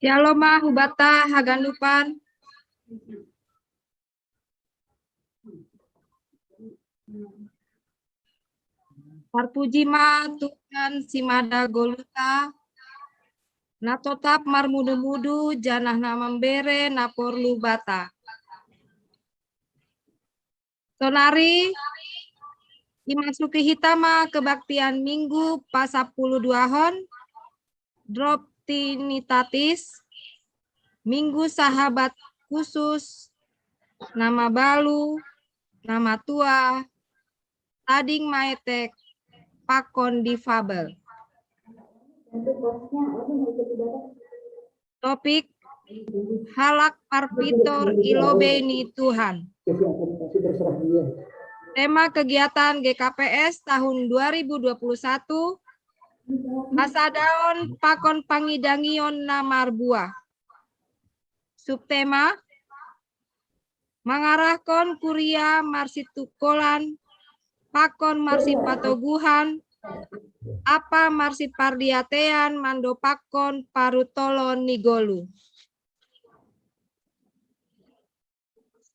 Shalom hubata hagandupan. Parpuji ma Tuhan simada goluta. Natotap mar mudu-mudu janah na membere na porlu bata. Sonari imasuki hitama kebaktian minggu pasapuluh 2 hon. Drop tinitatis. Minggu sahabat khusus. Nama balu. Nama tua. Tading maetek. Pakon difabel. Topik halak parpitor ilobe ni Tuhan. Tema kegiatan GKPS tahun 2021 Hasadaon pakon pangidangion namar buah. Subtema mengarahkan kuria marsitukolan pakon marsipatoguhan apa marsipardiatean mandopakon parutolon nigolu.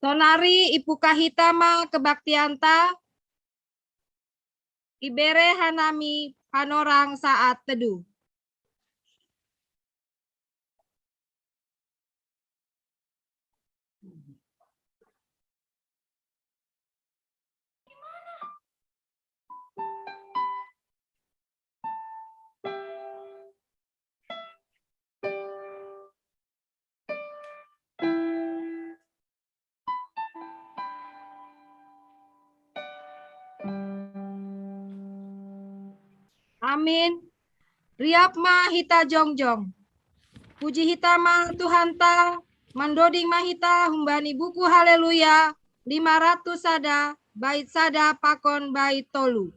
Sonari ipuka hitama kebaktianta ibere hanami panorang saat teduh. Amin. Riap ma hita jongjong. Puji hita ma Tuhan ta. Mandoding ma hita humbani buku haleluya. 500 sada. Bait sada pakon bait tolu.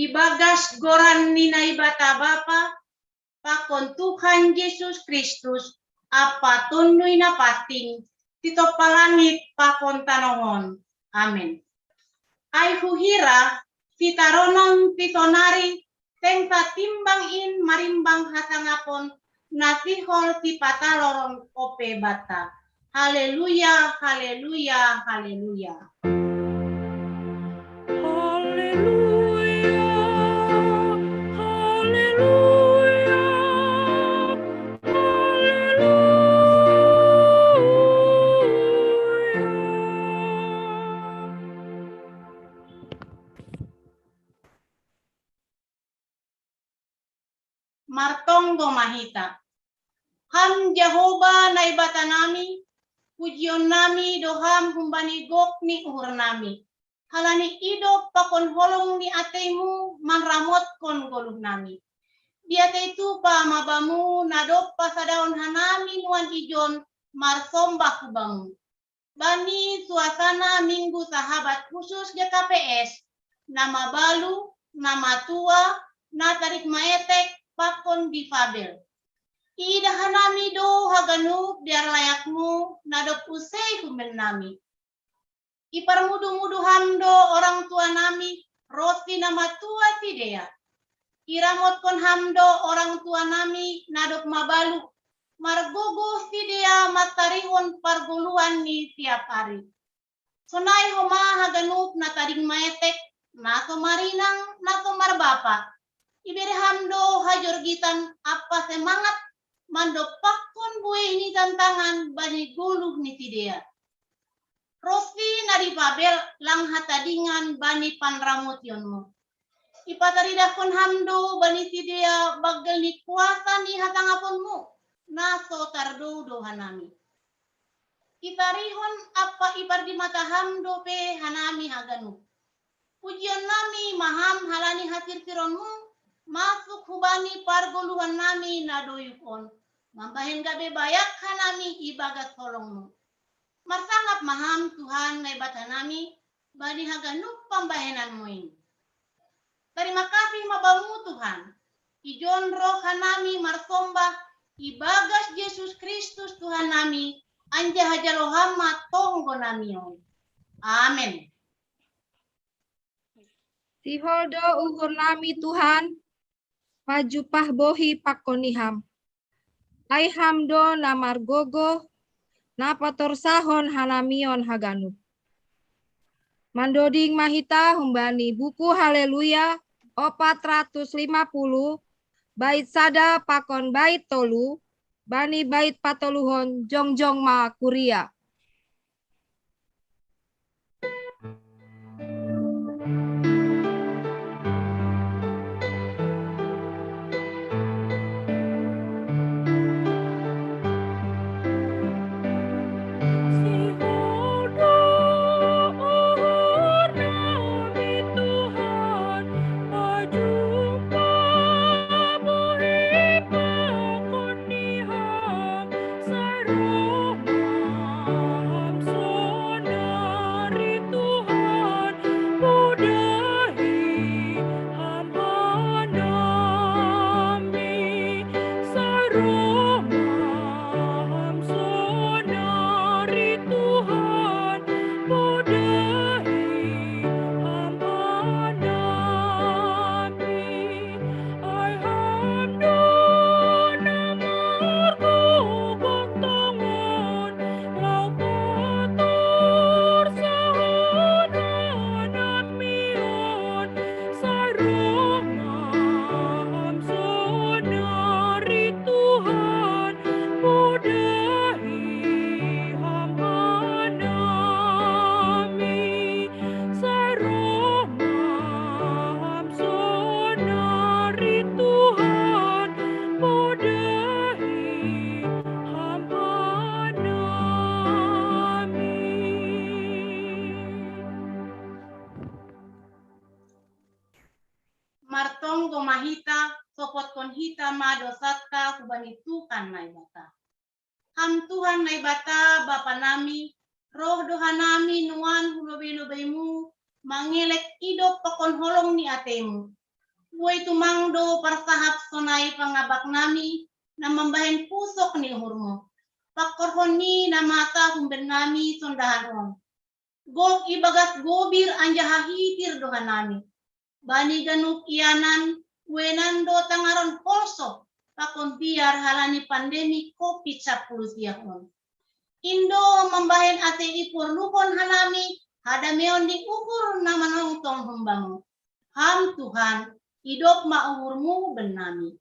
Ibagas goran ninai bata bapa, pakon Tuhan Yesus Kristus, apa tundui na pating, tito palangit pakon tanohon. Amin. Ai huhira, fitaronong titonari, tengta timbang in marimbang hatangapon, natihol tipata lorong ope bata. Haleluya, haleluya, haleluya. Martonggo mahita. Ham Jehovah na ibata nami, pujion nami doham humbani gok ni uhur nami. Halani ido pakon holong ni atemu manramot kon goluh nami. Dia itu pa mabamu nadop pasadaon hanami nuan ijon marsombah kubamu. Bani suasana minggu sahabat khusus GKPS, nama balu, nama tua, na tarik maetek, pakon difabel. Ida hanami do haganup biar layakmu nadop usai kumben nami. Ipar mudu-mudu hamdo orang tua nami, roti nama tua tidea. Iramot kon hamdo orang tua nami nadop mabalu. Margogo tidea matarihon parguluan ni tiap hari. Sonai homa haganup na taring maetek, nato marinang, nato marbapa. Ibere hamdo hajorgitan apa semangat mandopakon bue ini tantangan bani gulug ni tidea. Rosti nadi pabel lang hatadingan bani panramut yonmu. Ipataridakon hamdo bani tidea bagel ni kuasa ni hatangaponmu. Naso tardo hanami. Itarihon apa ipar di mata hamdo pe hanami haganu. Pujian nami maham halani hatir tironmu. Masuk hubani pargoluhan nami nadoyukon. Mambahin gabe bayak hanami ibagat tolongmu. Marsangap maham Tuhan na ibata nami. Bani haganup pambahinanmu ini. Terima kasih mabamu Tuhan. Ijon roh hanami marsombah. Ibagas Yesus Kristus Tuhan nami. Anja hajalohama tonggo nami. Amin. Tiholdo uhur nami Tuhan, pajupah bohi pakoniham. Ai hamdo namar gogo, napator sahon hanamion haganup. Mandoding mahita humbani buku haleluya 450, bait sada pakon bait tolu, bani bait patoluhon jongjong ma kuria. Martonggo mahita, sopot kon hita madosatka kubanitukan naibata. Ham Tuhan naibata Bapa nami, roh doha nami nuan hulobe-lobemu, mangelek idop pakon holong ni atemu. Buai tumangdo parsahap sonai pangabak nami, na membahen pusok ni uhurmu. Pakorhon ni na mata humben nami sondahan on. Gok ibagas gobir anjahahitir doha nami. Bani ganuk ianan, wenando tangaron polso, pakon biar halani pandemi COVID-19 on. Indo membahen ate ipur lupon hanami, hadameon di ukur nama nongtong humbamu. Ham Tuhan, hidup ma umurmu benami.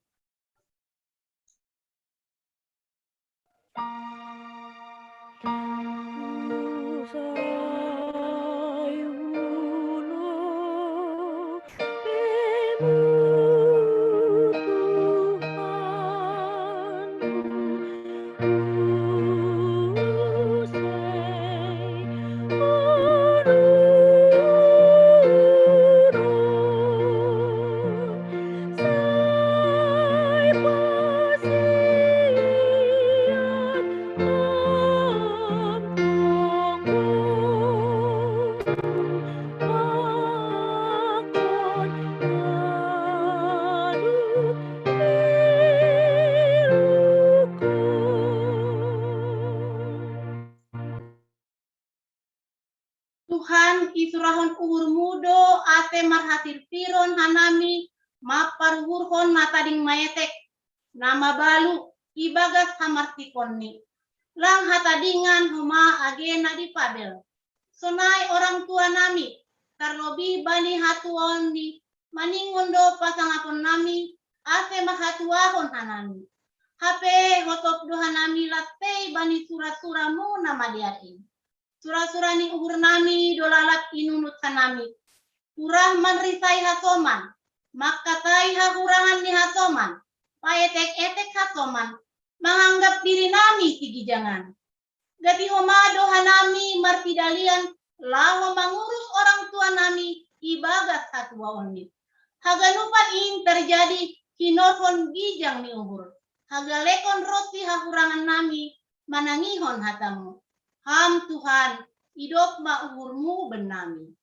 Tuhan isurahon uhur mudo ate marhatir piron hanami mapar hurhon matading maetek nama balu ibagas hamartikonni lang hatadingan huma agena di padel sonai orang tua nami karlobi bani hatuon di maningondo pasangapon nami ate mahatuahon hanami hape hotop dohanami latte bani surat-suramu nama diain surah-surah ni uhur nami dolalat inunut hanami. Urah manrisai hasoman. Makatai hahurahan ni hasoman. Paetek-etek hasoman. Menganggap diri nami tigijangan. Gati homado hanami martidalian. Lawa mengurus orang tua nami ibagat hatua onni. Haganupan ing terjadi hinofon gijang ni uhur. Hagalekon roti hahurangan nami manangihon hatamu. Ham Tuhan, hidup makmurmu benami.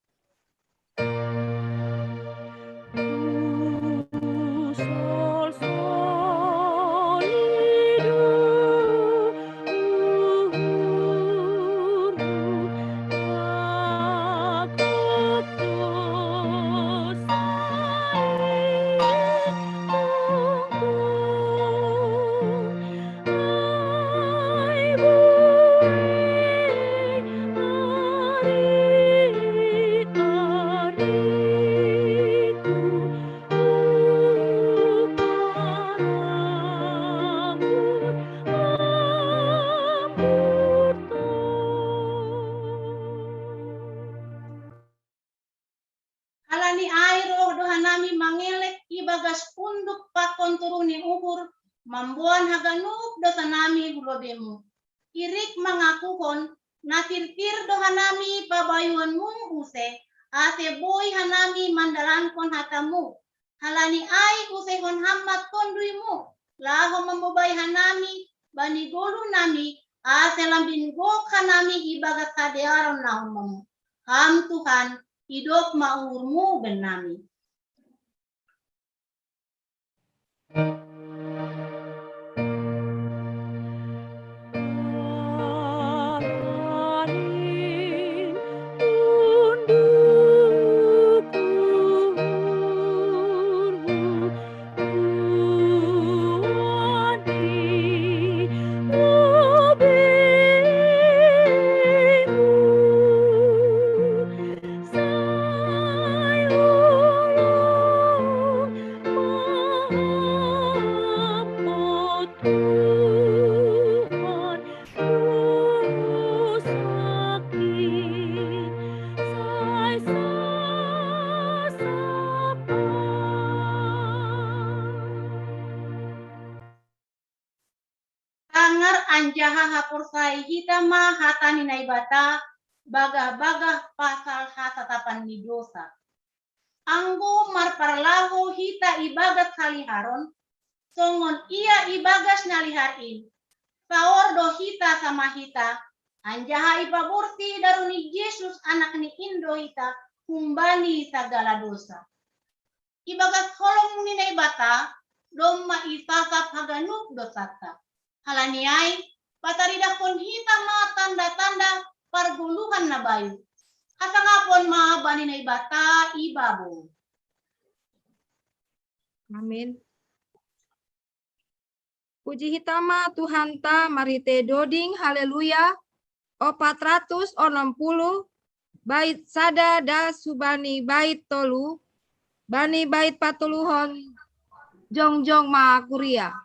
Sol, sol, lidu, Halani air oh dohanami mangelek ibagas unduk pakon turuni uhur mambuan haganuk dosanami hulobemu. Irik mengakuhon natirtir dohanami pabayuanmu use ate boy hanami mandalankon hatamu. Halani ai usehon hammat konduimu laho membobay hanami bani golu nami ate lambin gok hanami ibagat kadearon nahumamu. Ham Tuhan hidup maurmu benami. Tangar anjaha hapursai hitama hatani naibata bagah-bagah pasal hasatapan ni dosa. Anggo marparlahu hita ibagat haliharon songon ia ibagas naliharin. Saordo hita sama hita anjaha ipaburti daruni Yesus anak ni Indo hita kumbani sagala dosa. Ibagas holong ni naibata domma isasap haganuk dosata. Halaniai pataridakon hita ma tanda-tanda parguluhan na bayu. Kasangapon ma bani na ibata ibabo. Amin. Puji hitama Tuhan ta marite doding haleluya 460 bait sada da subani bait tolu bani bait patuluhon jongjong ma kuria.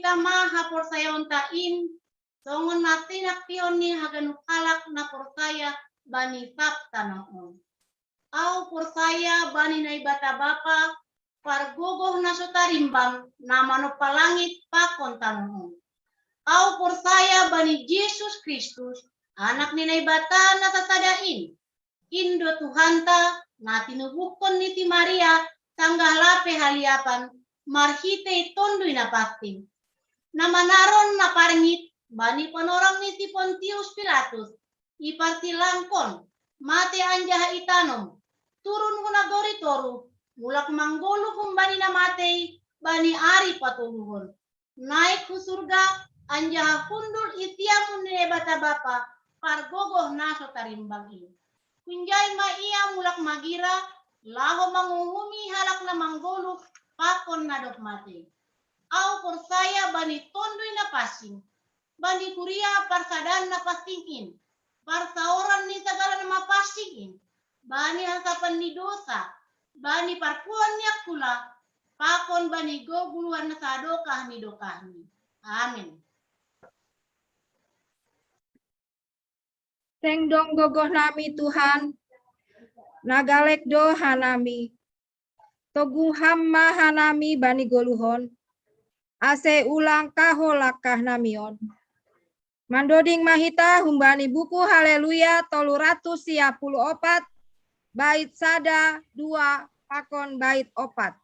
kita maha persaya ontain, songon natinak tioni haganu kalak na persaya bani sabta nahon. Au persaya bani na ibata bapa, pargogoh na sotarimbang na manopalangit pakon tanahon. Au persaya bani Yesus Kristus, anak ni na ibata na tatadain. Indo Tuhanta na tinubukon ni ti Maria tanggalape haliapan marhite tondui na pasting. Na manaron na parngit bani panorang ni ti Pontius Pilatus ipartilangkon mate anjaha itanom turun huna gori toru mulak manggolu bani na matei bani ari patuluhon naik ku surga anjaha hundul itiamun ni bata bapa pargogoh naso tarimbang ini. Kunjai ma ia mulak magira, laho manguhumi halak na manggoluk, pakon na dok mati. Au persaya bani tondui na pasing, bani kuria parsadan na pasingin, parsaoran ni segala nama pasingin, bani hasapan ni dosa, bani parpuan ni akula, pakon bani goguluan na sadokah ni dokahni. Amin. Seng dong gogoh nami Tuhan, nagalek do hanami, togung hamma hanami bani goluhon, ase ulang kaholakah namion. Mandoding mahita humbani buku haleluya 354, bait sada 2, pakon bait 4.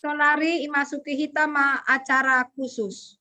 Sonari imasuki hitama acara khusus.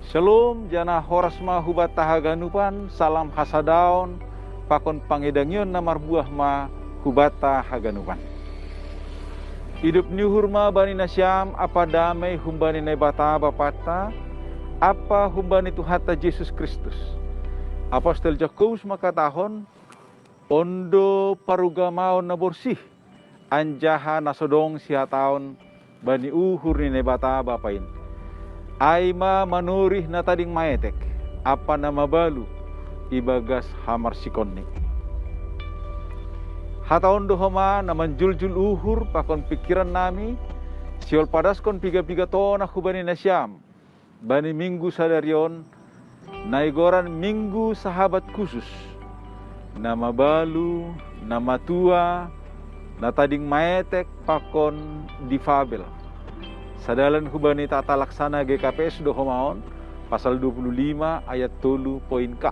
Shalom jana horasma hubata haganupan salam hasadaun pakon pangedangion namar buah ma hubata haganupan. Hidup ni hurma bani nasyam apa damai humbani nebata bapata apa humbani Tuhata Yesus Kristus. Apostol Jakobus makatahon ondo parugamaon na borsih anjaha nasodong siya taon bani uhur ni nebata bapain. Aima manurih na tading maetek apa na mabalu ibagas hamar sikonni. Hataon dohoma na manjuljul uhur pakon pikiran nami siol padaskon piga-piga tona hubani nasyam bani minggu sadarion naigoran minggu sahabat khusus nama balu nama tua na tading maetek pakon difabel sadalan hubani tata laksana GKPS dohomaon pasal 25 ayat 3 poin K.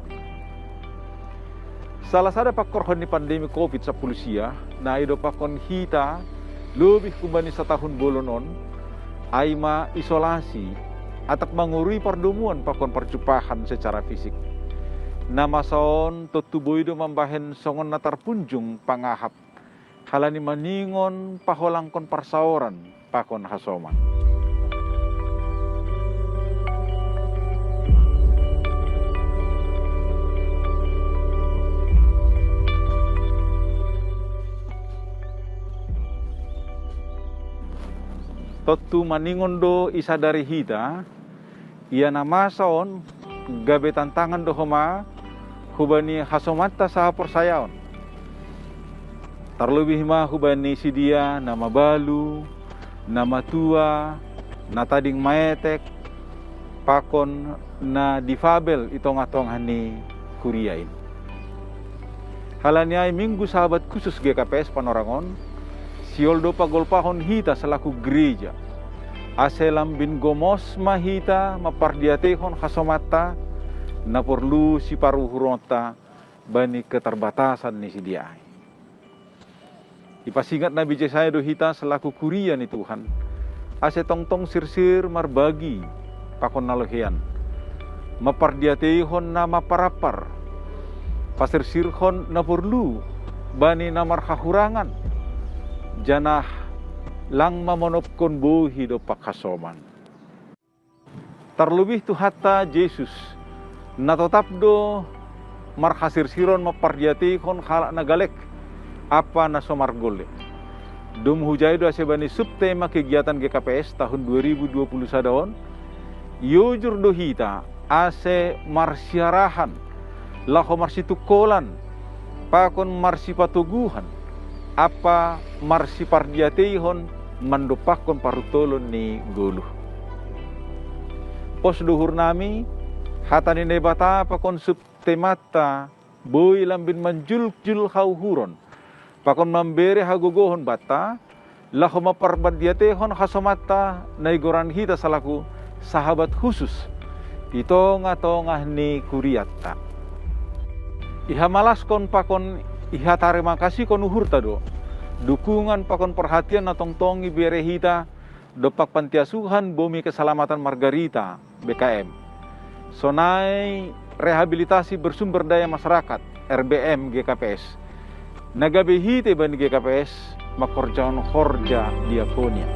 Salah sada pakkorhon ni pandemi COVID-10 siya na ido pakon hita lebih hubani setahun bolonon aima isolasi atak mangurui perdumuan pakon perjumpahan secara fisik. Nama saon tutuboy do mambahen songon na tarpunjung pangahap halani maningon paholangkon parsaoran pakon hasoman. Totu maningon do isa dari hita ia nama saon gabe tantangan do homa hubani hasomata saha persayaon. Terlebih mah hubani si dia nama balu, nama tua, na tading maetek, pakon na difabel itong-atong hani kuriain. Halani ay minggu sahabat khusus GKPS Panorangon, sioldo pagolpahon hita selaku gereja. Aselam bin gomos mahita mapardiatehon hasomata na perlu si paruhuronta bani keterbatasan ni si dia. Ipasingat Nabi Yesaya do hita selaku kuria ni Tuhan. Ase tong-tong sirsir marbagi pakon nalohean. Mapardiatehon na maparapar. Pasirsirhon na perlu bani na marhahurangan. Janah lang mamonopkon buhi do pakasoman. Terlebih Tuhata Yesus na tetap do marhasirsiron mapardiatihon halak nagalek apa na somargole. Dum hujay do asebani subtema kegiatan GKPS tahun 2020 sadaon. Yujur do hita ase marsiarahan laho marsitukolan pakon marsipatuguhan apa marsipardiatihon mandopakon parutolon ni guluh. Pos duhur nami hatani nebata pakon subtemata boy lambin manjul-jul hauhuron pakon membere hagogohon bata laho mapardiatihon hasomata naigoran hita salaku sahabat khusus itonga-tongah ni kuriatta. Ihamalaskon pakon iha terima kasih kon uhur tado dukungan pakon perhatian na tongtongi biare hita dopak pantiasuhan bumi keselamatan Margarita BKM sonai rehabilitasi bersumber daya masyarakat RBM GKPS nagabe hite bani GKPS makorjaon horja diakonia.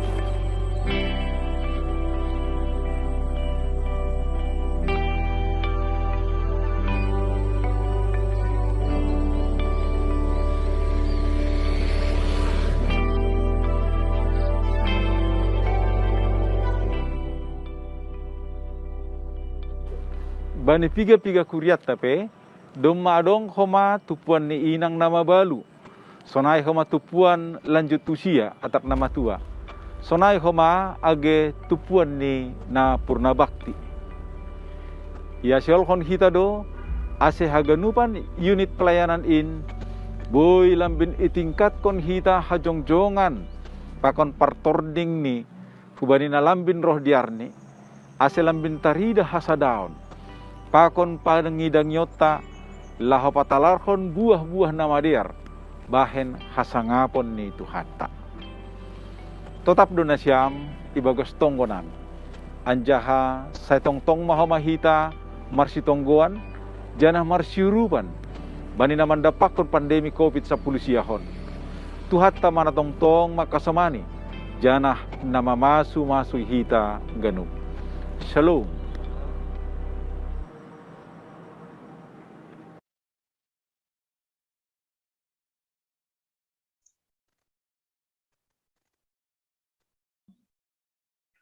Bani piga-piga kuriat tapi doma adong homa tupuan ni inang nama balu. Sonai homa tupuan lanjut usia atap nama tua. Sonai homa age tupuan ni na purna bakti. Ya siol kon hita do ase haganupan unit pelayanan in boy lambin itingkat kon hita hajongjongan pakon partording ni hubani na lambin roh diarni ase lambin tarida hasadaon. Pakon padangidang yota laho patalarhon buah-buah namadear bahen hasangapon ni Tuhata. Tetap donasyam ibagas tonggo nami. Anjaha say tongtong mahamahita marsitonggoan janah marsiurupan bani naman dapakon pandemi COVID-10 siyahon. Tuhata mana tongtong makasamani janah nama masu hita ganum. Shalom.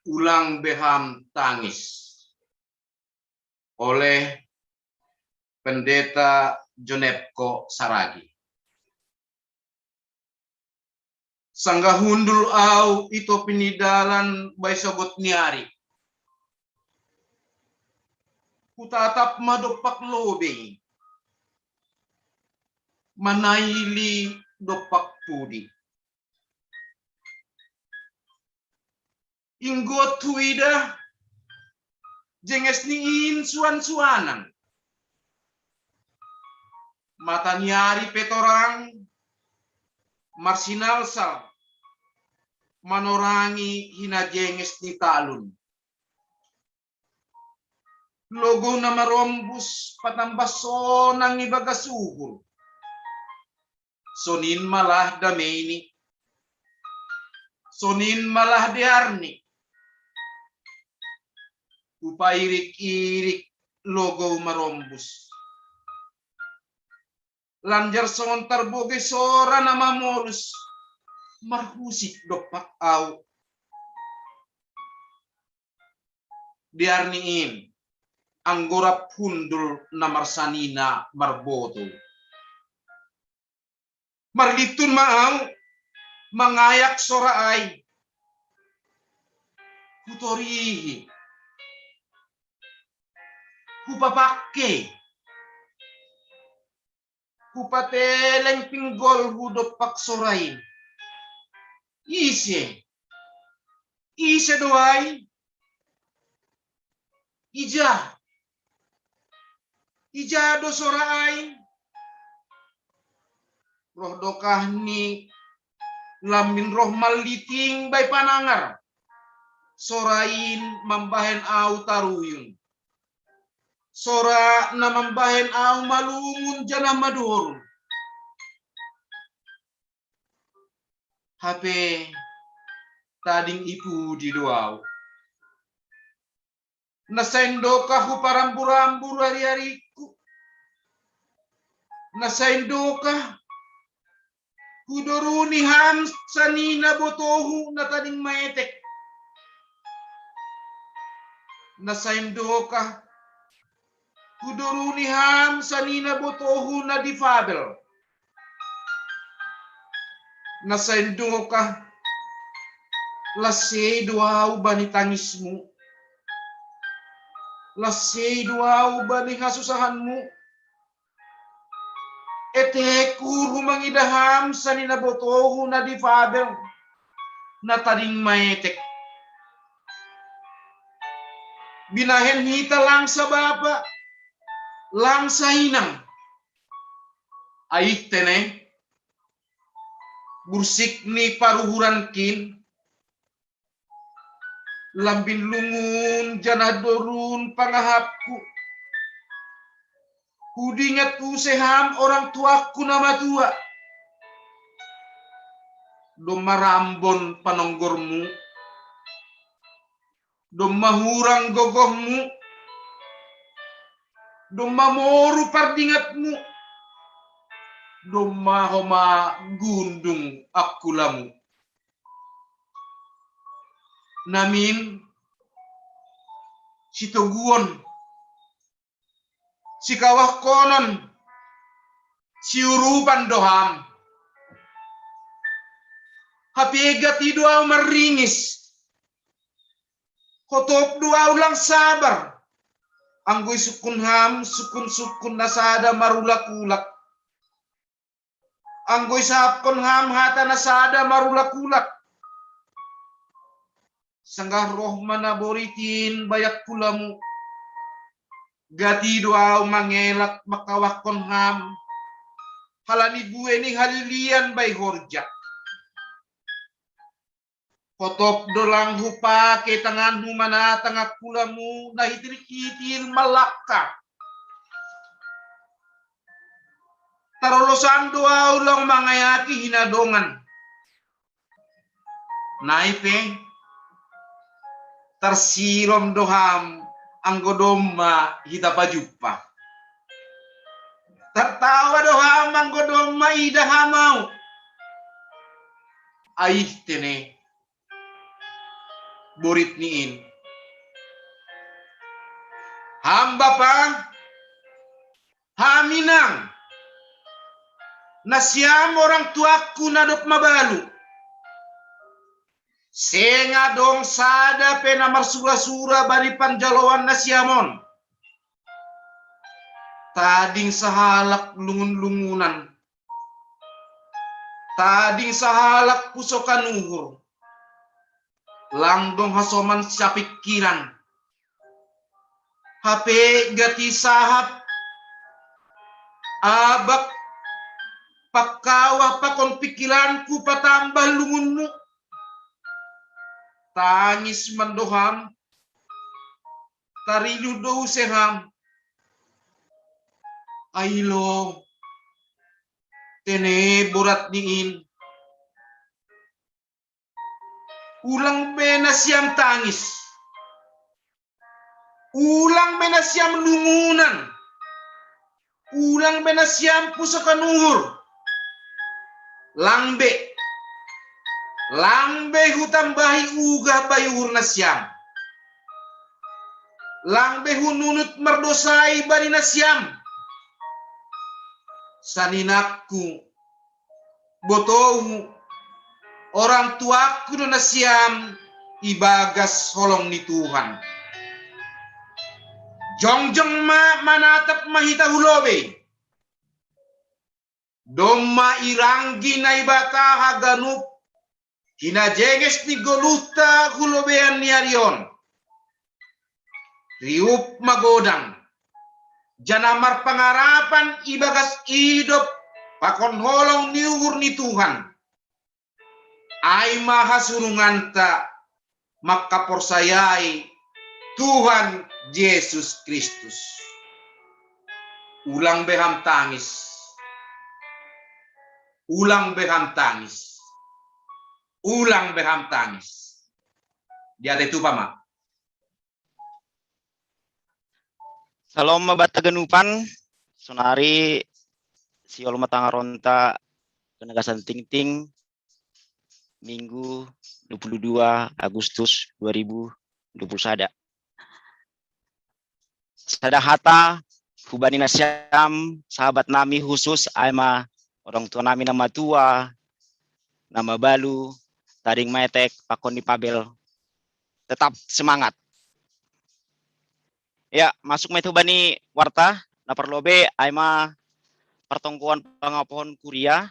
Ulang Beham Tangis oleh Pendeta Jonepko Saragi. Sanggahundul au ito pinidalan bay sogot niari. Kutatap madopak lobeng. Manayili dopak pudi. Inggot huida jenges niin suan-suanan. Mata niari petorang marsinalsal manorangi hina jenges ni talun. Logo na marombus patambah sonang ibaga suhul. Sonin malah dameni. Sonin malah diarni. Upairik-irik logo marombus. Lanjar sontar boge sora nama molus. Marhusik dopak au. Diarniin. Anggora pundul namar sanina marboto. Margitun maau. Mangayak sora ai. Kutorihi. Kupapake. Kupateleng pinggol hudopak sorain. Ise doai. Ija do sorai. Roh dokah ni lambin roh maliting bay panangar. Sorain mambahen au taruyun. Sora na mambahen au malumun janah madurun. Hape tading ipu di doau. Nasaindo kahu parambu-rambu hari-hariku. Nasaindo kah kudoruni ham sanina botohu na tading maetek. Nasaindo kah kudoruni ham sanina botohu na difabel. Nasaindo kah lasei doau bani tangismu. Lasei doau bani hasusahanmu. Eteku rumangidaham sanina botohu na difabel. Na tading maetek. Binahen hita langsa bapa. Langsa inang. Aik teneng. Bursik ni paruhuran kin. Lambin lungun janah dorun pangahapku. Kudingat useham orang tuaku nama tua. Domarambon panonggormu. Domahurang gogohmu. Domamoru pardingatmu. Domahoma gundung akulamu. Namin si toguon, si kawah konon, si urupan doham. Hapiega ti doa meringis. Kotop doa ulang sabar. Anggoy sukun ham, sukun nasada marulak-ulak. Anggoy sapkon ham hata nasada marulak-ulak. Sanggah roh manaboritin bayak pulamu. Gati doa mangelak makawakon ham. Halani bueni halilian bay horja. Kotop dolang hupa ke tanganmu mana tangak pulamu nahitir-hitir malakka. Tarolosan doa ulang mangayaki hinadongan. Naipe tersirom doham anggodoma hita pajupa. Tertawa doham anggodoma ida hamau. Aih tene borit niin. Hamba pa haminang nasiam orang tuaku nadop mabalu. Senga dong sada pena marsura-sura bari panjalawan nasiamon. Tading sahalak lungun-lungunan. Tading sahalak pusokan uhur. Langdong hasoman sapikiran. HP gati sahap. Abak pakawah pakon pikiranku patambah lungunmu. Tangis mendoham, tarilu do seham. Ailo, tene borat niin. Ulang benasiam tangis. Ulang benasiam lungunan. Ulang benasiam pusakan uhur. Langbe hutam bahi uga bayur nasyam. Langbe hununut merdosai bari nasyam. Saninakku botou orang tuaku do nasyam ibagas holong ni Tuhan. Jongjong ma manatap mahita hulobe. Doma iranggi na ibata haganup. Hina jenges ni goluta hulobean ni arion. Riup magodang. Janamar pangarapan ibagas hidup. Pakon holong ni uhur ni Tuhan. Ay mahasurungan ta. Makaporsayai Tuhan Yesus Kristus. Ulang beham tangis. Ulang beham tangis. Ulang beham tangis. Dia itu pama. Salam mabata genupan. Sonari siol matangaronta Penegasan Tingting Minggu 22 Agustus 2021. Sadahata hubani nasyam sahabat nami khusus aima orang tua nami nama tua nama balu taring metek pakon di pabel tetap semangat ya masuk metu bani warta na perlobe aima pertongkuan pangapohon kuria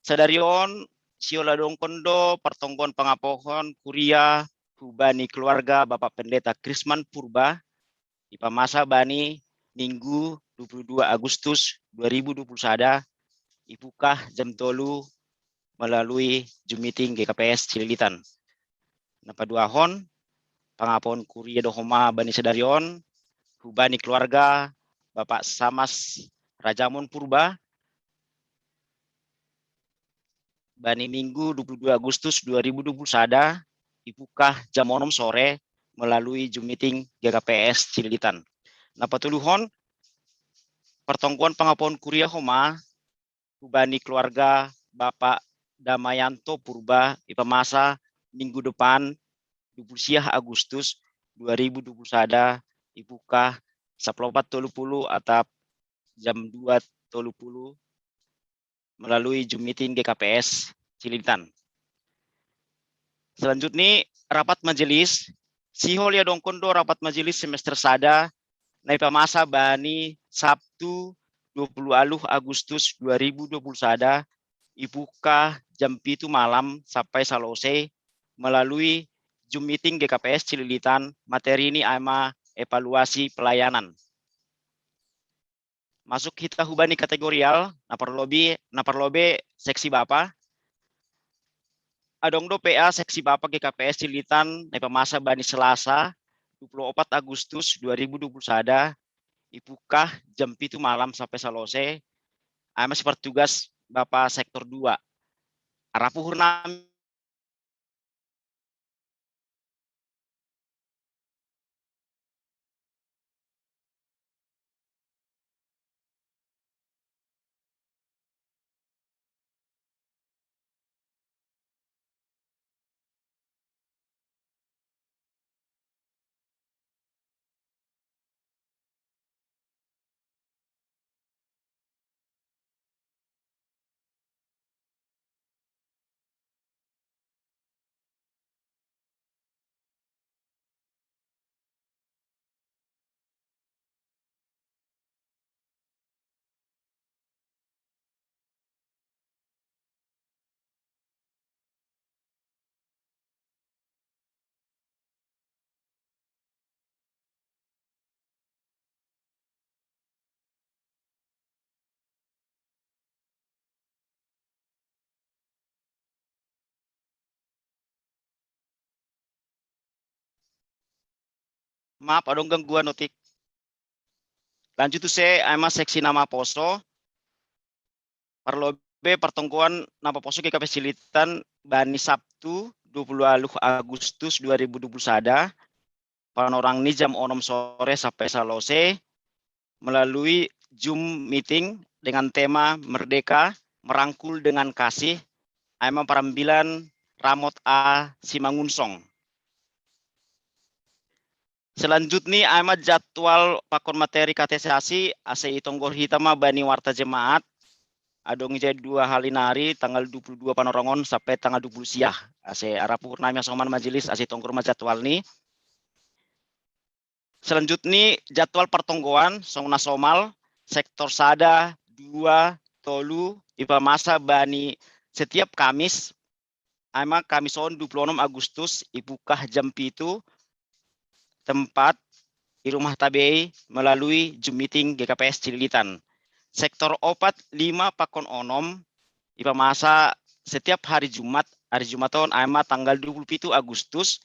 sadarion sioladong kondo pertongkuan pangapohon kuria hubani keluarga Bapak Pendeta Krisman Purba di pamasa bani Minggu 22 Agustus 2021 ipukah jam 3 melalui Zoom meeting GKPS Cililitan. Napaduahon pangapon kuria dohoma bani sedarion hubani keluarga Bapak Samas Rajamon Purba bani Minggu 22 Agustus 2021 ipukah jam 6 sore melalui Zoom meeting GKPS Cililitan. Napatuluhon pertongkuan pangapon kuria homa hubani keluarga Bapak Damayanto Purba ipamasa minggu depan 20 Agustus 2021 ibuka 14.30 atau jam 2.30 melalui Zoom meeting GKPS Cililitan. Selanjutnya rapat majelis sihol ya dongkondo rapat majelis semester sada na ipamasa bani Sabtu 20 Agustus 2021 ibuka jam 7 malam sampai salose melalui Zoom meeting GKPS Cililitan. Materi ini ama evaluasi pelayanan. Masuk kita hubani kategorial naparlobe seksi Bapak. Adongdo PA seksi Bapak GKPS Cililitan na pamasa bani Selasa 24 Agustus 2021 ibuka jam 7 malam sampai salose ama seperti tugas Bapak sektor 2. Arapuhur nami Maaf, adong gangguan notik. Lanjut tuh saya ama seksi nama poso. Parlobe pertongkuan nama poso GKP Silitan bani Sabtu 20 Agustus 2021 panorang ni jam 6 sore sampai salose melalui Zoom meeting dengan tema Merdeka Merangkul dengan Kasih ama Parambilan Ramot A Simangunsong. Selanjutnya ama jadwal pakon materi katecisasi ase itonggor hitama bani warta jemaat adong jadi 2 hari nari tanggal 22 panorongon sampai tanggal 20 siah ase arapu nami asoman majelis ase tonggor jadwal ni. Selanjutnya jadwal pertonggoan songna somal sektor sada 2 tolu ipa masa bani setiap Kamis ama Kamison 26 Agustus ibukah jam 7 tempat di rumah tabei melalui Zoom meeting GKPS Cililitan. Sektor opat 5 pakon onom ipa masa setiap hari Jumaton ama tanggal 27 Agustus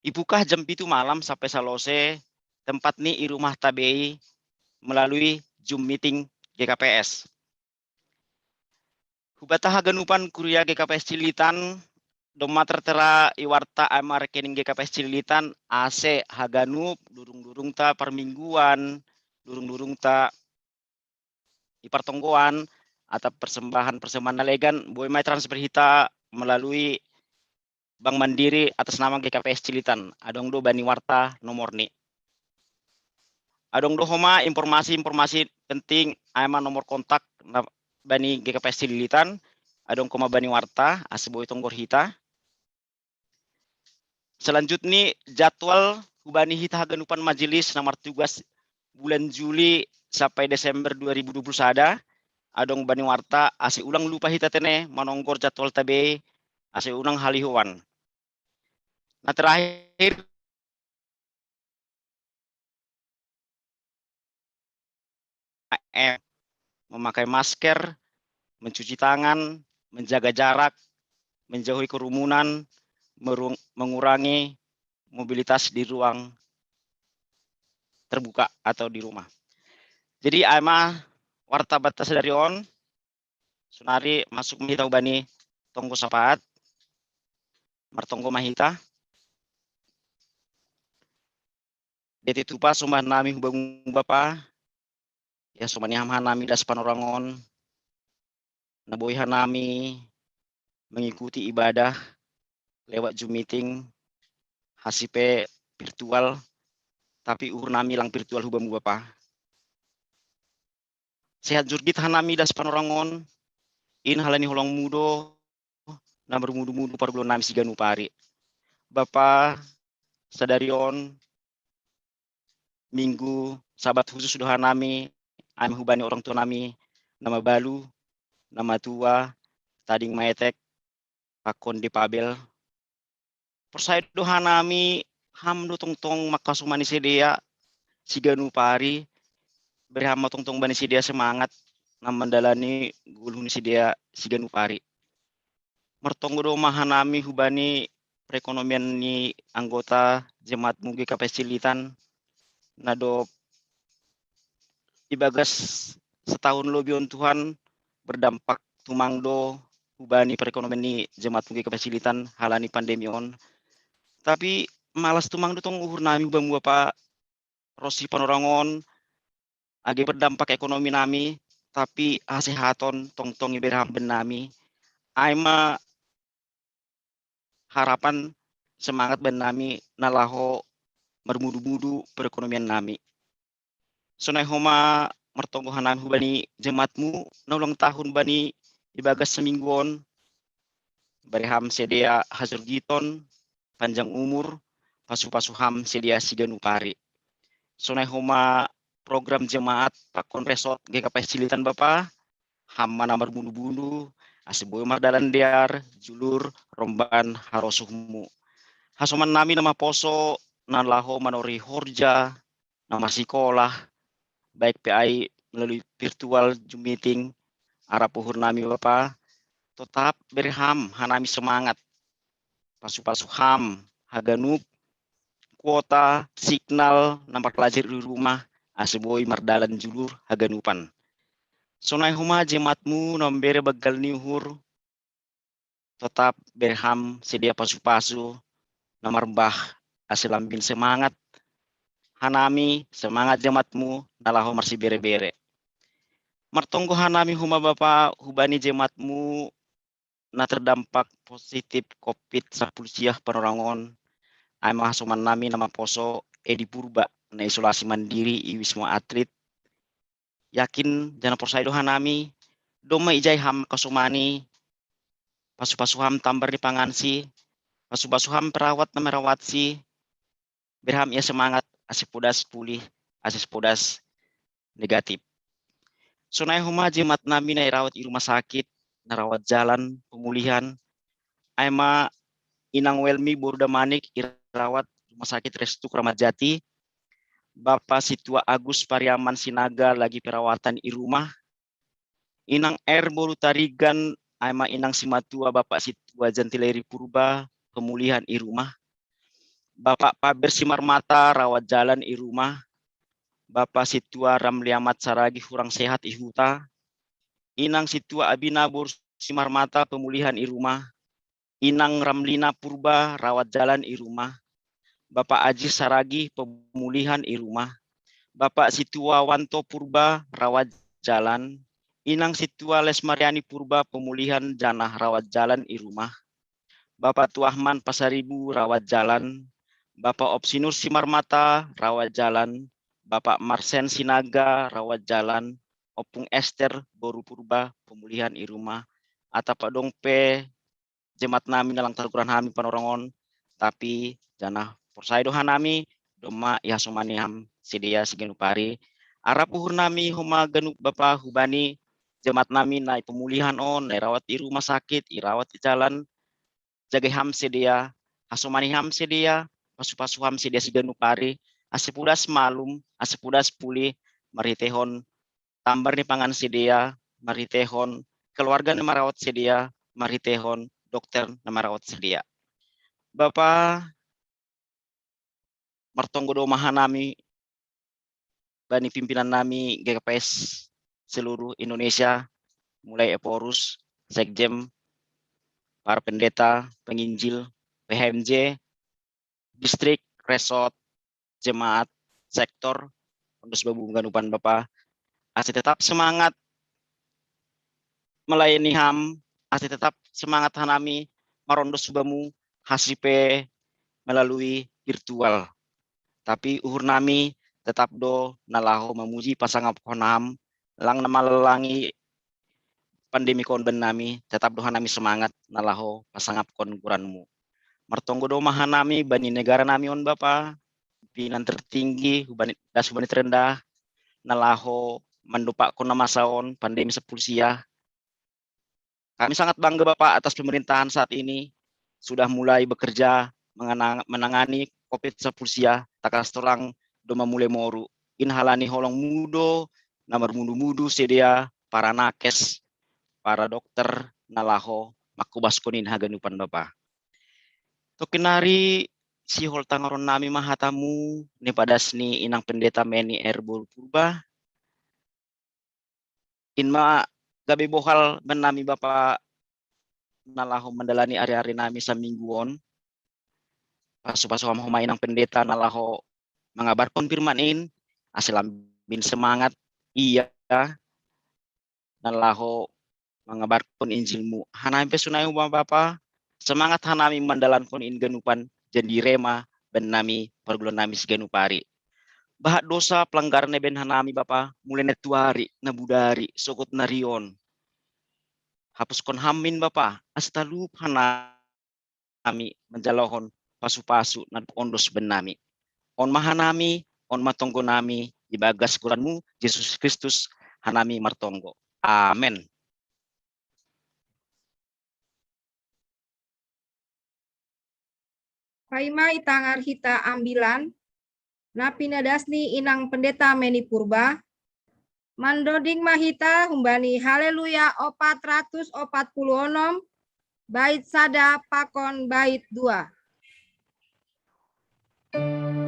ibukah jam 7 malam sampai salose tempat ni di rumah tabei melalui Zoom meeting GKPS. Hubata haganupan kuria GKPS Cililitan doma tertera iwarta ama rekening GKPS Cililitan AC haganup durung-durung ta permingguan, durung-durung ta ipartonggoan atau persembahan nalegan boleh mai transfer hita melalui Bank Mandiri atas nama GKPS Cililitan. Adong do bani warta nomor ni. Adong do homa informasi-informasi penting ama nomor kontak bani GKPS Cililitan. Adong koma bani warta aseboy tonggor hita. Selanjutnya jadwal hubani hita haganupan majelis nomor tugas bulan Juli sampai Desember 2021 adong bani warta ase ulang lupa hita tene manonggor jadwal tabe ase ulang halihuan. Nah terakhir memakai masker, mencuci tangan, menjaga jarak, menjauhi kerumunan, mengurangi mobilitas di ruang terbuka atau di rumah. Jadi ama warta batas dari on sunari masuk mahita ubani tonggo sapaat martonggo mahita deti tupa sumbah nami hubang bapa ya sumani hamhan nami das panorangon naboyhan nami mengikuti ibadah lewat Zoom meeting hasipe virtual tapi uhur nami lang virtual hubang bapa sehat jurgit hanami das panorangon in halani holong mudo na bermudu-mudu pargulon nami siganu pari bapa sadarion minggu sabat khusus doa nami am hubani orang tua nami nama balu nama tua tading maetek pakon di pabel persai doa nami ham do tong makasumani sedia siganu pari berhama tong bani sedia semangat nam mendalani guluni sedia siganu pari mertonggo do mahanami hubani perekonomian ni anggota jemaat mugi GKPS Cililitan nado ibagas setahun lebih on Tuhan berdampak tumangdo hubani perekonomian ni jemaat mugi GKPS Cililitan halani pandemi on tapi malas tumangdo tong uhur nami bang bapa rosi panorangon age berdampak ekonomi nami tapi asehaton tong iberham benami aima harapan semangat benami nalaho mermudu-mudu perekonomian nami sonai homa mertonggo hanami hubani jemaatmu na ulang tahun bani ibagas semingguon berham sedia hazur giton panjang umur pasu-pasu ham sedia siganu pari sonai homa program jemaat pakon resort GKPS Cililitan bapa ham mana berbundu-bundu aseboy mardalan diar julur romban harosuhmu hasoman nami nama poso nalaho manori horja nama sekolah baik PI melalui virtual Zoom meeting arapuhur nami bapa tetap berham hanami semangat pasu-pasu ham haganup kuota, signal, nampak pelajar di rumah, aseboi mardalan julur haganupan. Sonai huma jemaatmu nombere bagal niuhur, tetap berham sedia pasu-pasu, nomor bah asilambin semangat, hanami semangat jemaatmu, nalaho marsi bere-bere. Martonggo hanami huma bapa hubani jemaatmu na terdampak positif COVID-19 panorangon, ay mahasuman nami nama poso edi purba na isolasi mandiri i Wisma Atlet. Yakin jana porsaido hanami doma ijay ham kasumani pasu-pasuham tambar di pangansi pasu-pasuham perawat na merawat si berham ia semangat asih podas pulih asih podas negatif. Sunai huma jemat nami na irawat di rumah sakit narawat jalan pemulihan aima inang welmi borda manik irawat rumah sakit Restu Kramat Jati. Bapak Situa Agus Pariaman Sinaga lagi perawatan di rumah. Inang R Boru Tarigan aima inang Simatua Bapak Situa Jantileri Purba pemulihan di rumah. Bapak Paber Simarmata rawat jalan di rumah. Bapak Situa Ramliamat Saragi kurang sehat di huta. Inang Situa Abina Boru Simarmata pemulihan di rumah. Inang Ramlina Purba rawat jalan di rumah. Bapak Aji Saragi pemulihan di rumah. Bapak Situa Wanto Purba rawat jalan. Inang Situa Lesmariani Purba pemulihan janah rawat jalan di rumah. Bapak Tuahman Pasaribu rawat jalan. Bapak Opsinur Simarmata rawat jalan. Bapak Marsen Sinaga rawat jalan. Opung Esther Boru Purba pemulihan di rumah. Atapa dongpe jemat nami dalam tarukuran hami panorongon. Tapi janah porsaido hanami doma ya sumani ham sedia sigenupari arap uhur nami huma genuk bapa hubani jemat nami nai pemulihan on nai rawat di rumah sakit irawat di jalan jaga ham sedia asumani ham sedia pasu-pasu ham sedia sigenupari asipudas malum asipudas pulih maritehon tambar ni pangan sedia maritehon keluarga nama rawat sedia maritehon dokter nama rawat sedia. Bapak Martonggo do mahanami bani pimpinan nami GKPS seluruh Indonesia mulai Eporus, Sekjem, para pendeta, penginjil, PHMJ, distrik, resort, jemaat, sektor, Pondus Babungan Upan Bapak, asih tetap semangat melayani HAM, asih tetap semangat hanami marondos subamu hasipe melalui virtual. Tapi uhur nami tetap do nalaho memuji pasangap konam lang namalangi pandemi konben nami tetap do hanami semangat nalaho pasangap kon kuranmu. Martonggo do mahanami bani negara nami on Bapa pimpinan tertinggi das hubani terendah nalaho mendupak kon namasaon pandemi sepulsia. Kami sangat bangga Bapak atas pemerintahan saat ini sudah mulai bekerja menangani COVID-19 takas torang doma mulai moru inhalani holong mudo namar mudu-mudu sedia para nakes para dokter nalaho makubas konin haganupan Bapak. Tokinari si hol tangaron nami mahatamu ni padas ni inang pendeta meni erbol purba inma gabi bohal menami Bapak nalaho mendalani ari-ari nami samingguon pasu-pasu huma inang pendeta nalaho mengabar konfirmanin asilambin semangat iya nalaho mengabar kon injilmu hanami pesunai huma Bapa semangat hanami mandalan kon in genupan jadi rema ben nami pergulan nami segenupari bahat dosa pelanggaran ben hanami Bapa mulai netuari nabudari sokot narion hapus kon hamin Bapa astalup hanami menjalohon pasu-pasu nan ondos benami. On mahanami, on matonggo nami, ibagas kuranmu, Yesus Kristus, hanami martonggo. Amen. Paima itangar hita ambilan, napinadasni inang pendeta meni purba, mandoding mahita humbani haleluya 446, bait sada pakon bait 2.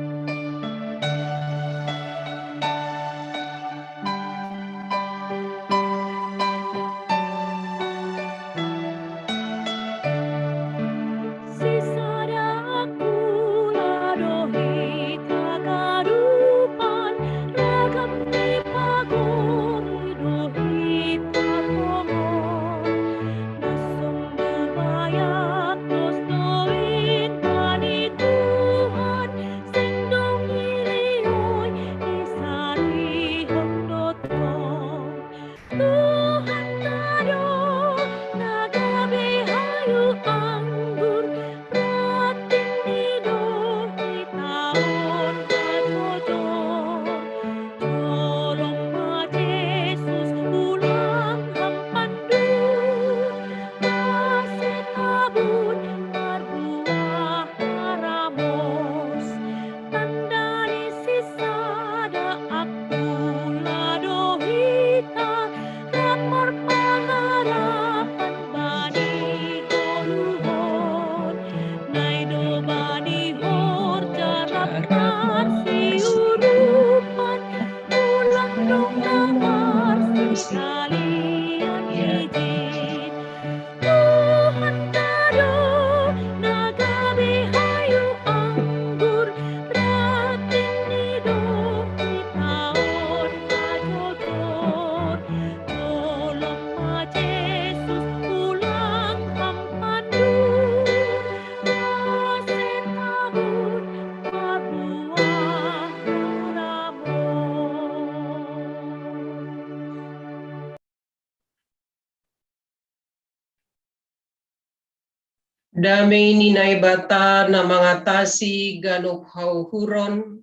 Damai ninay bata na mangatasi ganuk hauhuron,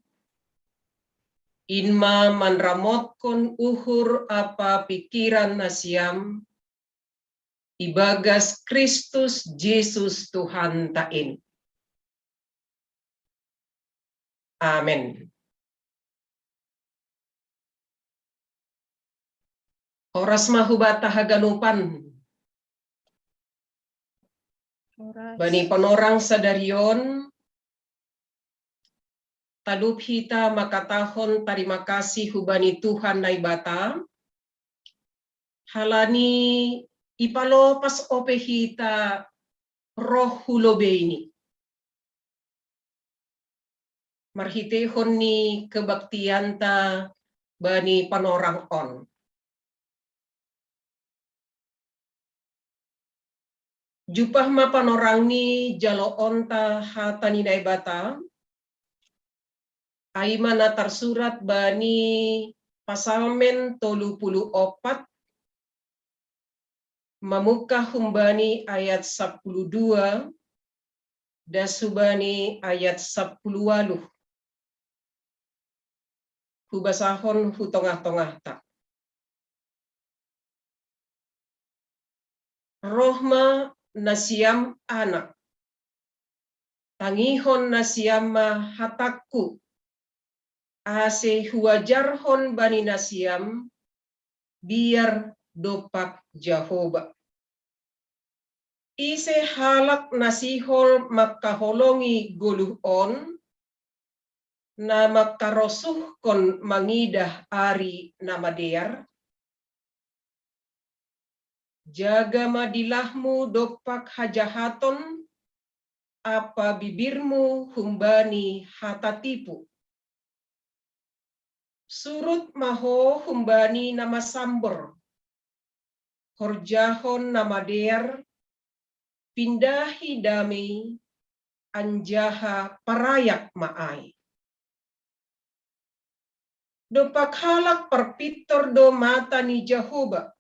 inma manramot kon uhur apa pikiran na siyam, ibagas Kristus Jesus Tuhan tain. Amen. Oras mahubata haganupan. Bani panorang sadarion, talup hita makatahon terima kasih hubani Tuhan na ibata. Halani ipalopas ope hita roh hulobe ini. Marhitehon ni kebaktianta bani panorang on. Jupah ma panorang ni jalo onta hatani naibata. Aimana tersurat bani pasalmen 34 mamuka humbani ayat 12 dasubani ayat 10 hubasahon hutongah-tongah tak. Rohma nasiam anak, tangihon nasiama hatakku, ase huajarhon bani nasiam, biar dopak Jehovah. Ise halak nasihol makaholongi guluh on, na makarosuhkon mangidah ari namadear, jaga madilahmu dopak hajahaton, apa bibirmu humbani hatatipu. Surut maho humbani nama sambor, horjahon nama dear, pindahi damai, anjaha parayak maai. Dopak halak perpitor do mata ni Jehovah,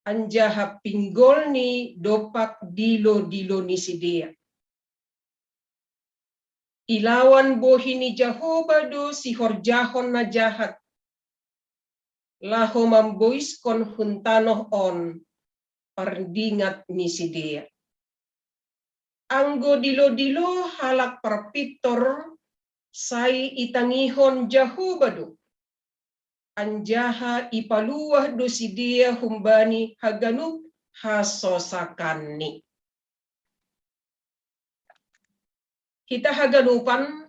anjaha pinggol ni dopak dilo-dilo ni sidea. Ilawan bohini Jehovah do si horjahon na jahat. Laho mambois kon huntanoh on pardingat ni sidea. Anggo dilo-dilo halak perpitor sai itangihon Jehovah do. Anjaha ipaluah do sidea humbani haganup hasosakan ni. Kita haganupan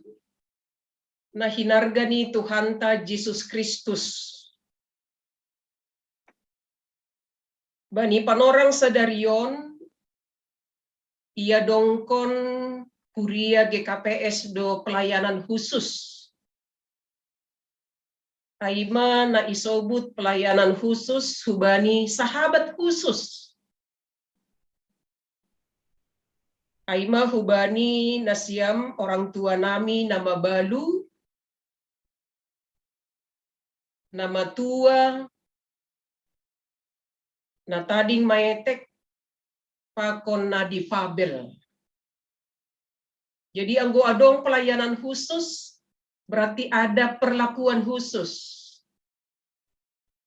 na hinargani Tuhanta Yesus Kristus. Bani panorang sadarion, ia dongkon kuria GKPS do pelayanan khusus. Aima na isobut pelayanan khusus hubani sahabat khusus. Aima hubani nasiam orang tua nami nama Balu, nama tua, na tading maetek pakon na difabel. Jadi anggo adong pelayanan khusus, berarti ada perlakuan khusus.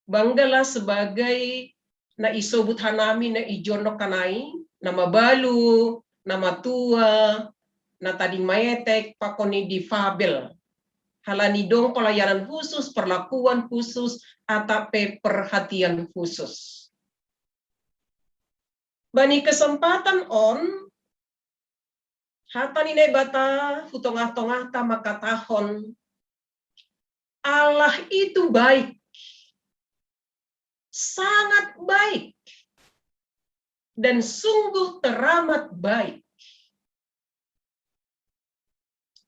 Banggalah sebagai na isobut hanami na ijono kanai, nama Balu, nama tua, na tading maetek pakoni difabel. Halani dong pelayanan khusus, perlakuan khusus, atape perhatian khusus. Bani kesempatan on, hatani bata hutongah-tongah ta makatahon, Allah itu baik, sangat baik, dan sungguh teramat baik.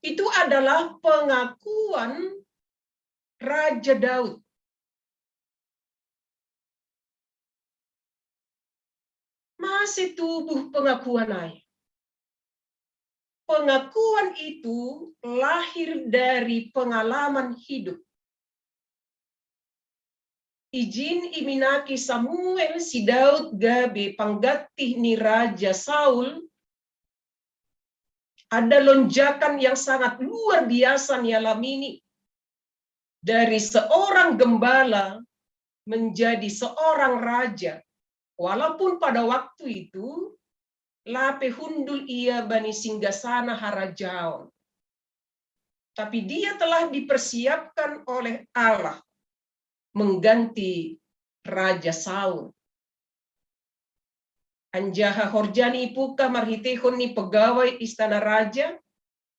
Itu adalah pengakuan Raja Daud. Masih tubuh pengakuan ayah. Pengakuan itu lahir dari pengalaman hidup. Ijin iminaki Samuel si Daud gabe panggatih ni Raja Saul Ada lonjakan yang sangat luar biasa nialamini. Dari seorang gembala menjadi seorang raja. Walaupun pada waktu itu, lape hundul ia bani singgasana harajaon. Tapi dia telah dipersiapkan oleh Allah mengganti Raja Saul. Anjaha horjani ipuka marhitehon ni pegawai istana raja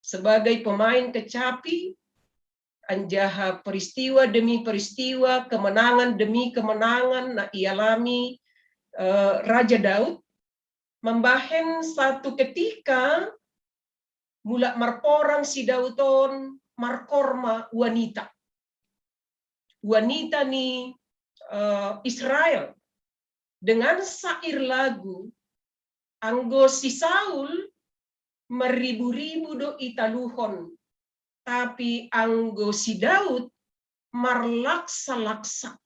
sebagai pemain kecapi. Anjaha peristiwa demi peristiwa, kemenangan demi kemenangan na ialami Raja Daud. Membahen satu ketika mula marporang si Daudon markorma wanita. Wanita ni Israel. Dengan sair lagu, anggo si Saul meribu-ribu do italuhon, tapi anggo si Daud marlaksa-laksa.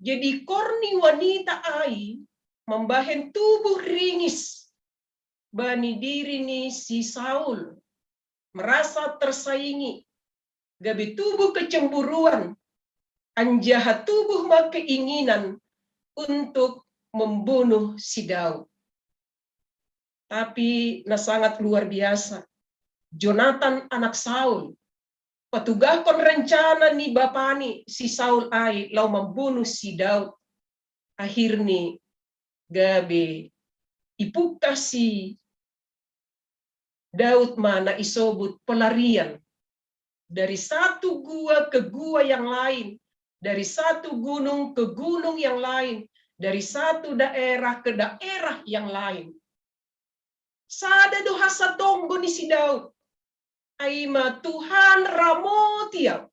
Jadi korni wanita ai membahen tubuh ringis bani diri ni si Saul, merasa tersaingi, gabi tubuh kecemburuan, anjaha tubuh keinginan untuk membunuh si Daud. Tapi sangat luar biasa. Jonathan anak Saul, petugahkon rencana ni bapani si Saul ai lau membunuh si Daud. Akhirnya gabe ipuka si Daud mana isobut pelarian dari satu gua ke gua yang lain, dari satu gunung ke gunung yang lain, dari satu daerah ke daerah yang lain. Sada do hasa tonggo ni si Daud. Aima Tuhan ramotiau.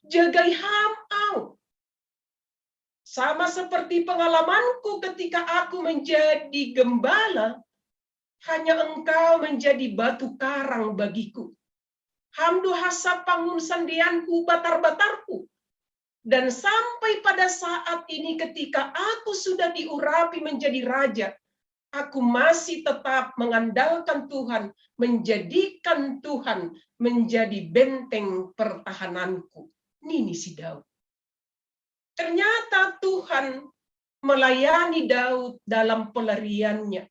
Jagai ham au. Sama seperti pengalamanku ketika aku menjadi gembala, hanya engkau menjadi batu karang bagiku. Hamdu hasa pangun sandianku batar-batarku. Dan sampai pada saat ini ketika aku sudah diurapi menjadi raja, aku masih tetap mengandalkan Tuhan, menjadikan Tuhan menjadi benteng pertahananku. Ini si Daud. Ternyata Tuhan melayani Daud dalam pelariannya,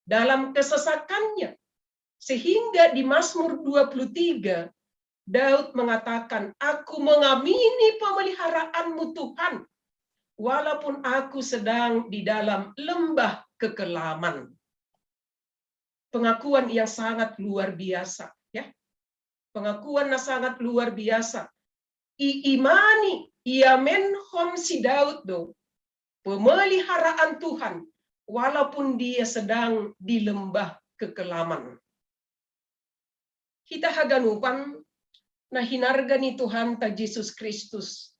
dalam kesesakannya. Sehingga di Mazmur 23, Daud mengatakan, aku mengamini pemeliharaanmu Tuhan, walaupun aku sedang di dalam lembah kekelaman. Pengakuan yang sangat luar biasa. Ya, pengakuan yang sangat luar biasa. Imani, ia menhom si Daud do, pemeliharaan Tuhan, walaupun dia sedang di lembah kekelaman. Kita haganupan na hinargani Tuhan ta Yesus Kristus.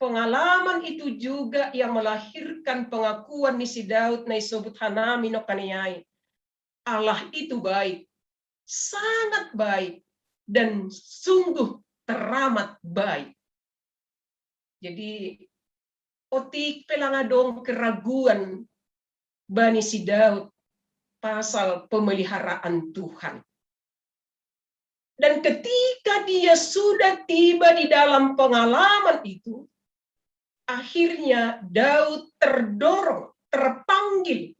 Pengalaman itu juga yang melahirkan pengakuan ni si Daud na isobut hanami no kaniyai. Allah itu baik, sangat baik, dan sungguh teramat baik. Jadi otik pelangadong keraguan bani si Daud pasal pemeliharaan Tuhan. Dan ketika dia sudah tiba di dalam pengalaman itu, akhirnya Daud terdorong, terpanggil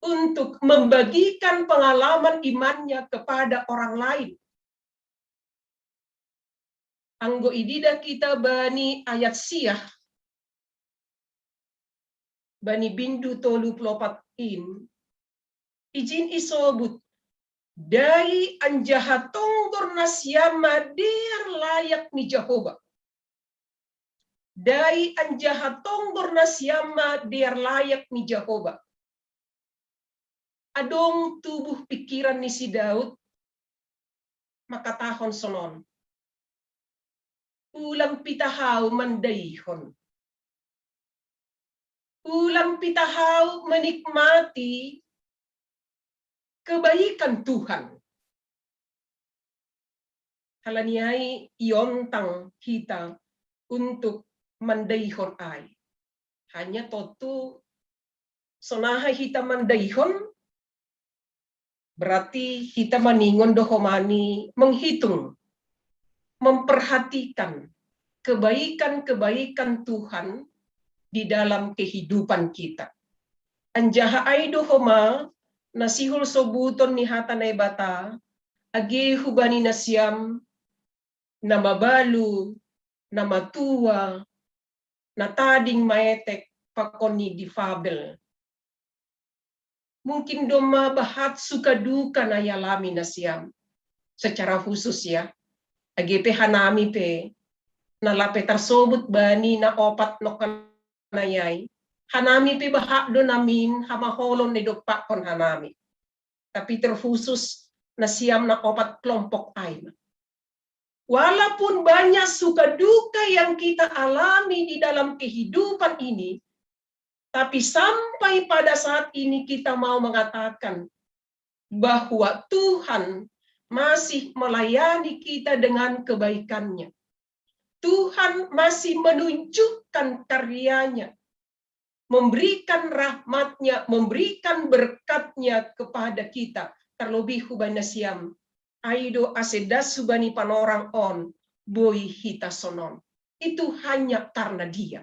untuk membagikan pengalaman imannya kepada orang lain. Anggo idida kita bani ayat siah, bani bindu tolu pelopat izin isobut, dai anjaha tonggor nasyama der layak ni Jehovah. Dai anjaha tonggor nasyama der layak ni Jehovah. Adong tubuh pikiran ni si Daud, maka tahon sonon. Ulang pitahau mandaihon. Ulang pitahau menikmati kebaikan Tuhan. Halaniai iontang kita untuk mandaihon ai. Hanya totu sonaha kita mandaihon Berarti kita maningon dohomani menghitung, memperhatikan kebaikan-kebaikan Tuhan di dalam kehidupan kita. Anjaha ai dohoma nasihul sobuton ni hata na bata agi hubani nasiam na mabalu, na matua, na tading maetek pakoni difabel. Mungkin doma bahat suka duka na yalami na siyam. Secara khusus ya. Agipe hanami pe. Nalape tarsobut bani na opat no kanayay. Hanami pe bahat do namin hamaholon ni dopak kon hanami. Tapi terkhusus na siyam na opat kelompok ay. Walaupun banyak suka duka yang kita alami di dalam kehidupan ini, tapi sampai pada saat ini kita mau mengatakan bahwa Tuhan masih melayani kita dengan kebaikannya. Tuhan masih menunjukkan karyanya, memberikan rahmatnya, memberikan berkatnya kepada kita. Terlebih hubana siam, aido asedas subani panorang on, boy hita sonon. Itu hanya karena dia.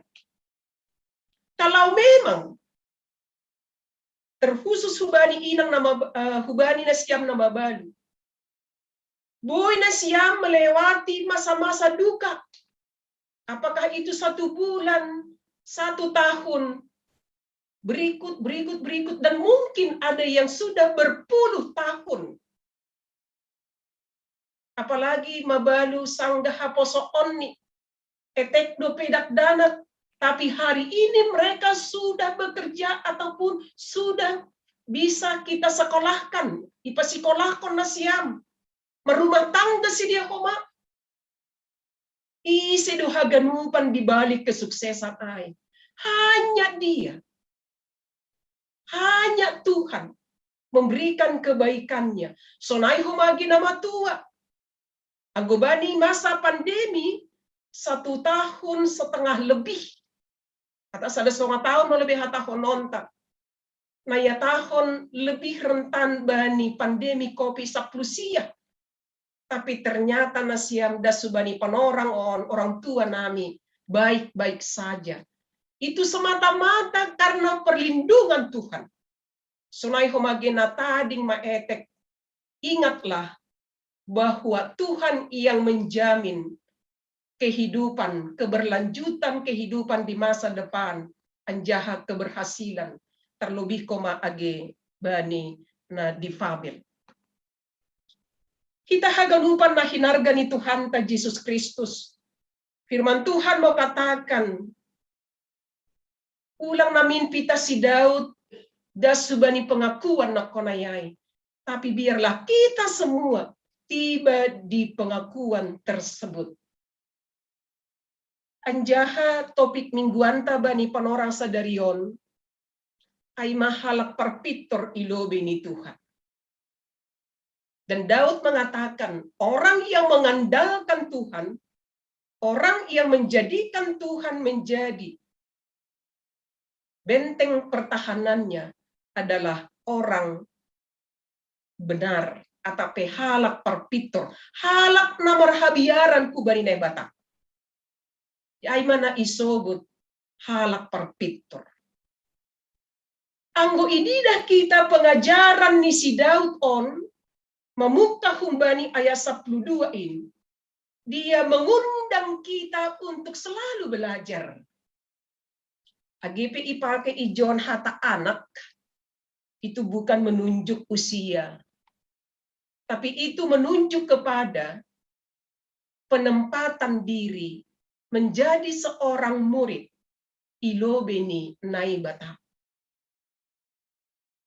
Kalau memang terkhusus hubani inang nama hubani nasiam nama balu, boy nasiam melewati masa-masa duka. Apakah itu 1 bulan, 1 tahun, berikut, dan mungkin ada yang sudah berpuluh tahun. Apalagi mabalu sanggaha poso onni, etek do pedak danat. Tapi hari ini mereka sudah bekerja ataupun sudah bisa kita sekolahkan. Ipasikolahkan na siyam. Merumah tangga si dia koma. Isi dohaganupan di balik kesuksesan ay. Hanya dia. Hanya Tuhan memberikan kebaikannya. Sonai humagi nama tua. Agobani masa pandemi 1 tahun setengah lebih. Atas ada 1 tahun lebih hata hononta. Naya tahun lebih rentan bani pandemi kopi saplusia. Tapi ternyata nasiam dasubani panorang orang tua nami baik-baik saja. Itu semata-mata karena perlindungan Tuhan. Sunai homagena tading maetek. Ingatlah bahwa Tuhan yang menjamin kehidupan, keberlanjutan kehidupan di masa depan, anjaha keberhasilan, terlebih koma age bani na difabel. Kita haganupan na hinarga ni Tuhan ta Yesus Kristus. Firman Tuhan mau katakan, ulang namin pita si Daud, dasubani pengakuan na konayay. Tapi biarlah kita semua tiba di pengakuan tersebut. Anjaha topik mingguan bani panorang sadarion ay mahalak parpitor ilobe ni Tuhan. Dan Daud mengatakan orang yang mengandalkan Tuhan, orang yang menjadikan Tuhan menjadi benteng pertahanannya adalah orang benar atau halak parpitor, halak namar habiaran kubani nebata. Ay mana isobut halak parpitor. Anggo ididah kita pengajaran ni si Daud on memuka humbani ayat 12 ini. Dia mengundang kita untuk selalu belajar. Agipi ipake ijon hata anak itu bukan menunjuk usia. Tapi itu menunjuk kepada penempatan diri menjadi seorang murid ilobeni naibata.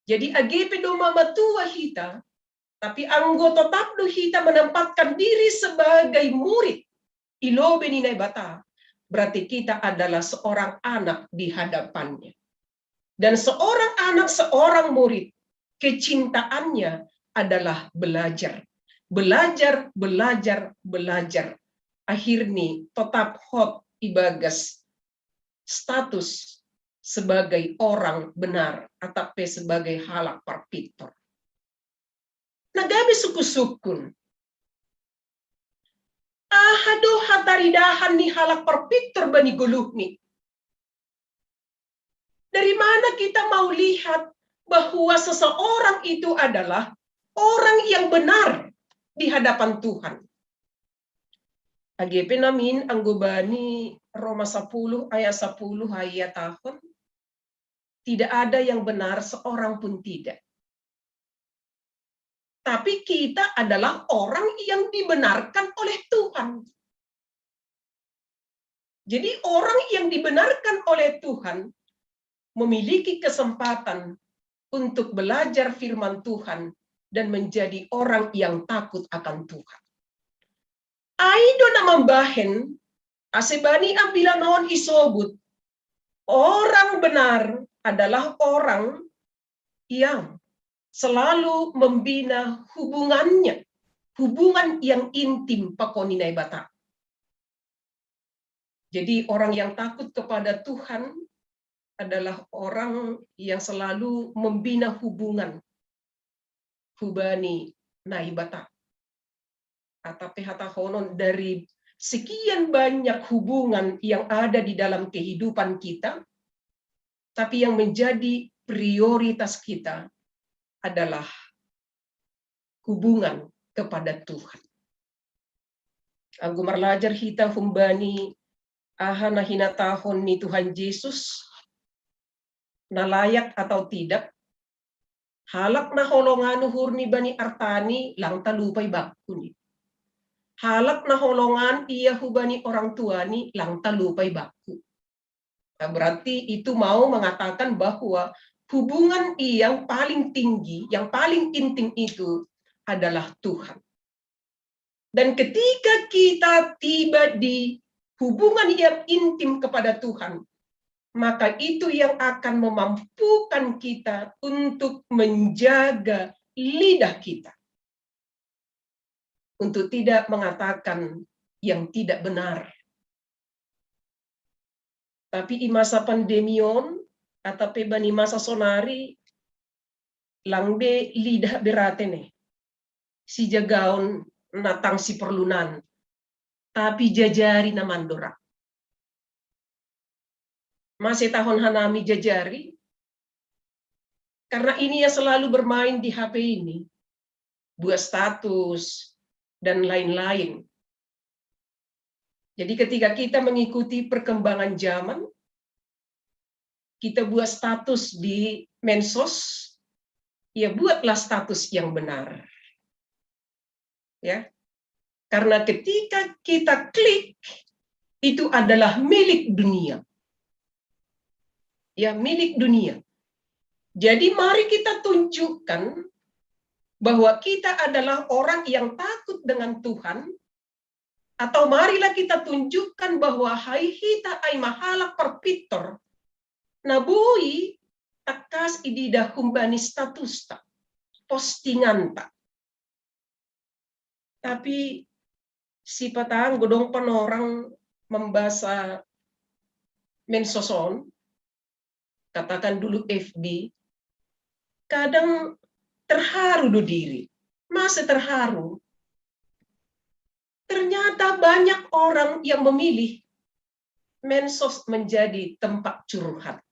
Jadi agipi doma matua hita, tapi anggota tabdo hita menempatkan diri sebagai murid ilobeni naibata. Berarti kita adalah seorang anak di hadapannya. Dan seorang anak, seorang murid, kecintaannya adalah belajar. Belajar, belajar, belajar. Akhirnya tetap hot ibagas status sebagai orang benar atau sebagai halak parpitor. nagabi suku-sukun. Ahado hataridahan ni halak perpiktor bani guluhni. Dari mana kita mau lihat bahwa seseorang itu adalah orang yang benar di hadapan Tuhan? AGP namin ang gubani Roma 10 ayat 10 ayat tahun. Tidak ada yang benar, seorang pun tidak. Tapi kita adalah orang yang dibenarkan oleh Tuhan. Jadi orang yang dibenarkan oleh Tuhan memiliki kesempatan untuk belajar firman Tuhan dan menjadi orang yang takut akan Tuhan. Aido na mambahen, asebani ang bilanaon isobut, orang benar adalah orang yang selalu membina hubungannya, hubungan yang intim pakoninay bata. Jadi orang yang takut kepada Tuhan adalah orang yang selalu membina hubungan hubani naibata. Atau hata honon dari sekian banyak hubungan yang ada di dalam kehidupan kita, tapi yang menjadi prioritas kita adalah hubungan kepada Tuhan. Aku marlajar hita humbani ahana hinatahon ni Tuhan Yesus na layak atau tidak, halak na holongan hurni bani artani lang talupay bakuni. Halak na holongan iya hubani orang tua ni lang talupay baku. Nah, berarti itu mau mengatakan bahwa hubungan yang paling tinggi, yang paling intim itu adalah Tuhan. Dan ketika kita tiba di hubungan yang intim kepada Tuhan, maka itu yang akan memampukan kita untuk menjaga lidah kita. Untuk tidak mengatakan yang tidak benar. Tapi di masa pandemion, atau di masa sonari, langbe lidah beratene. Si jagaon natang si perlunan. Tapi jajari na mandora. Masih tahun hanami jajari. Karena ini yang selalu bermain di HP ini. Buat status dan lain-lain. Jadi ketika kita mengikuti perkembangan zaman, kita buat status di medsos, ya buatlah status yang benar. Ya. Karena ketika kita klik, itu adalah milik dunia. Ya, milik dunia. Jadi mari kita tunjukkan bahwa kita adalah orang yang takut dengan Tuhan, atau marilah kita tunjukkan bahwa hai hita ay mahalak perpitor, nabui takas idida humbani status ta, postingan ta. Tapi si patang godong panorang membasa mensoson, katakan dulu FB, kadang terharu do diri, masa terharu. Ternyata banyak orang yang memilih mensos menjadi tempat curhat.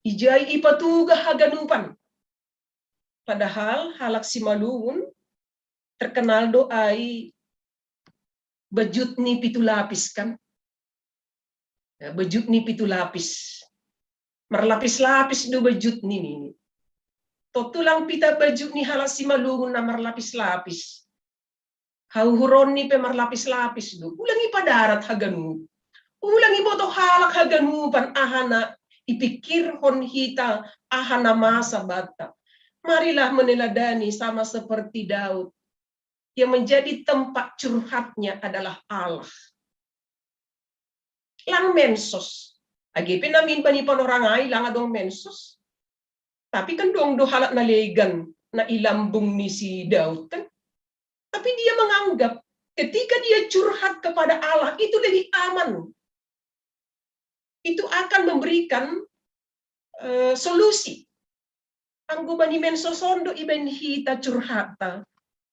Ijai ipatuga haganupan. Padahal halak simalungun terkenal doai bejut ni pitu lapis kan. Bejut ni pitu lapis. Merlapis-lapis do bejut ni. Totulang pita bejut ni halak simalungun na merlapis-lapis. Hauhuron ni pe merlapis-lapis do. Ulangi padarat haganu. Ulangi boto halak haganupan ahana ipikir hon hita ahana masa bata. Marilah meneladani sama seperti Daud. Yang menjadi tempat curhatnya adalah Allah. Lang mensos. Agipin namin bani panorangai lang adong mensos. Tapi kan dong do halak na legan na ilambung ni si Daud kan. Tapi dia menganggap ketika dia curhat kepada Allah itu lebih aman. Itu akan memberikan solusi Anggo bani mensosondo iben hita curhata.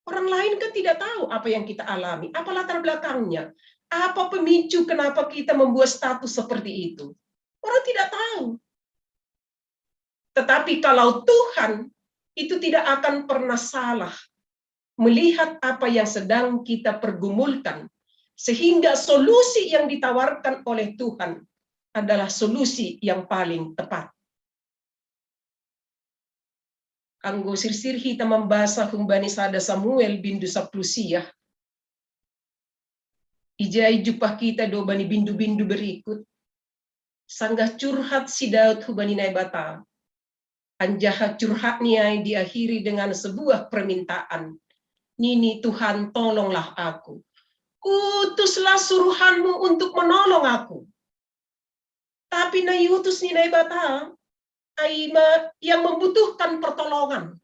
Orang lain kan tidak tahu apa yang kita alami, apa latar belakangnya, apa pemicu kenapa kita membuat status seperti itu. Orang tidak tahu. Tetapi kalau Tuhan itu tidak akan pernah salah melihat apa yang sedang kita pergumulkan, sehingga solusi yang ditawarkan oleh Tuhan adalah solusi yang paling tepat. Anggo sirsir hita membasa humbani sada Samuel bindu saplusia. Ijai jupah kita do bani bindu-bindu berikut. Sanggah curhat si Daud hubani naibata. Anjaha curhat niai diakhiri dengan sebuah permintaan. Nini Tuhan tolonglah aku. Utuslah suruhanmu untuk menolong aku. Tapi na utus ni naibata. Aima yang membutuhkan pertolongan.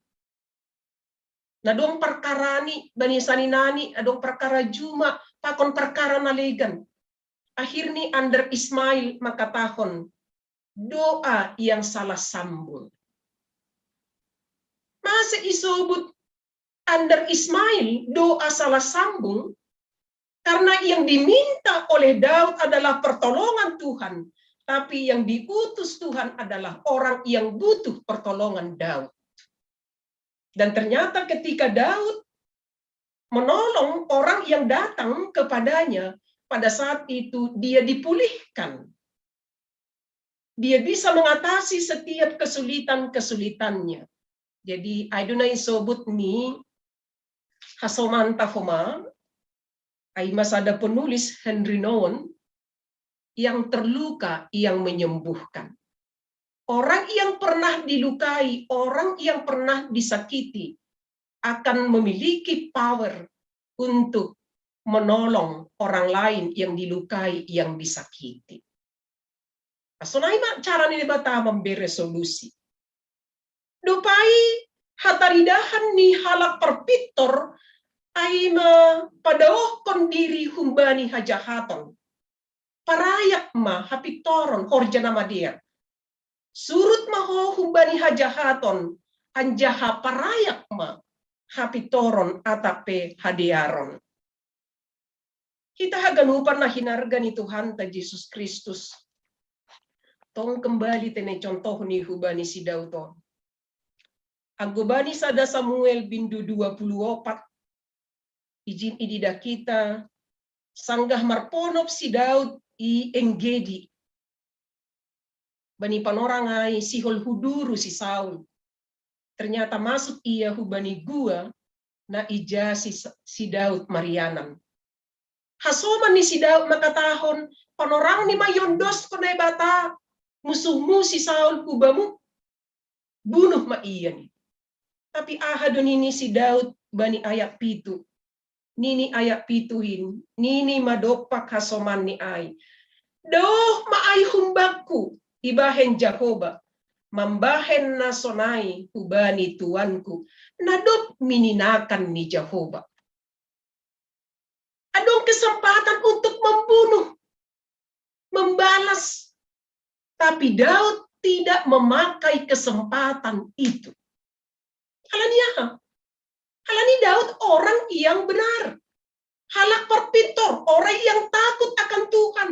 Nadong perkara ni bani saninani adong perkara juma pakon perkara nalegan. Akhirnya under Ismail makatahon doa yang salah sambung. Masa isobut under Ismail doa salah sambung karena yang diminta oleh Daud adalah pertolongan Tuhan. Tapi yang diutus Tuhan adalah orang yang butuh pertolongan Daud. Dan ternyata ketika Daud menolong orang yang datang kepadanya, pada saat itu dia dipulihkan. Dia bisa mengatasi setiap kesulitan-kesulitannya. Jadi, Adonai sobut ni hasomanta homa, ay masada penulis Henry Nouwen, yang terluka yang menyembuhkan. Orang yang pernah dilukai, orang yang pernah disakiti akan memiliki power untuk menolong orang lain yang dilukai, yang disakiti. Asonai mak cara ni bata memberi solusi. Dopai hataridahan ni halak perpitor aima padaoh kondiri humbani hajahaton. Parayak ma hapitoron horjana madia. Surut maho humbani hajahaton anjaha parayak ma hapitoron atape hadiaron. Kita haganupan na hinarga ni Tuhan ta Yesus Kristus. Tong kembali tene contoh ni hubani si Dauton. Agubani sada Samuel bindu 24. Izin idida kita sanggah marponop si Daud i Enggedi. Bani panorangai sihol huduru si Saul. Ternyata masuk ia hubani gua na ija si Daud Marianan. Hasoman ni si Daud makatahon panorang ni mayondos ko na bata. Musuhmu si Saul hubamu. Bunuh ma iya ni. Tapi ahadon ini si Daud bani ayak pitu. Nini ayak pituhin, nini madopak hasoman ni ay. Doh maay humbakku, ibahen Jahoba, mambahen na sonay, hubani tuanku, nadop mininakan ni Jahoba. Adong kesempatan untuk membunuh, membalas. Tapi Daud tidak memakai kesempatan itu. Halani Daud orang yang benar. Halak perpitor, orang yang takut akan Tuhan.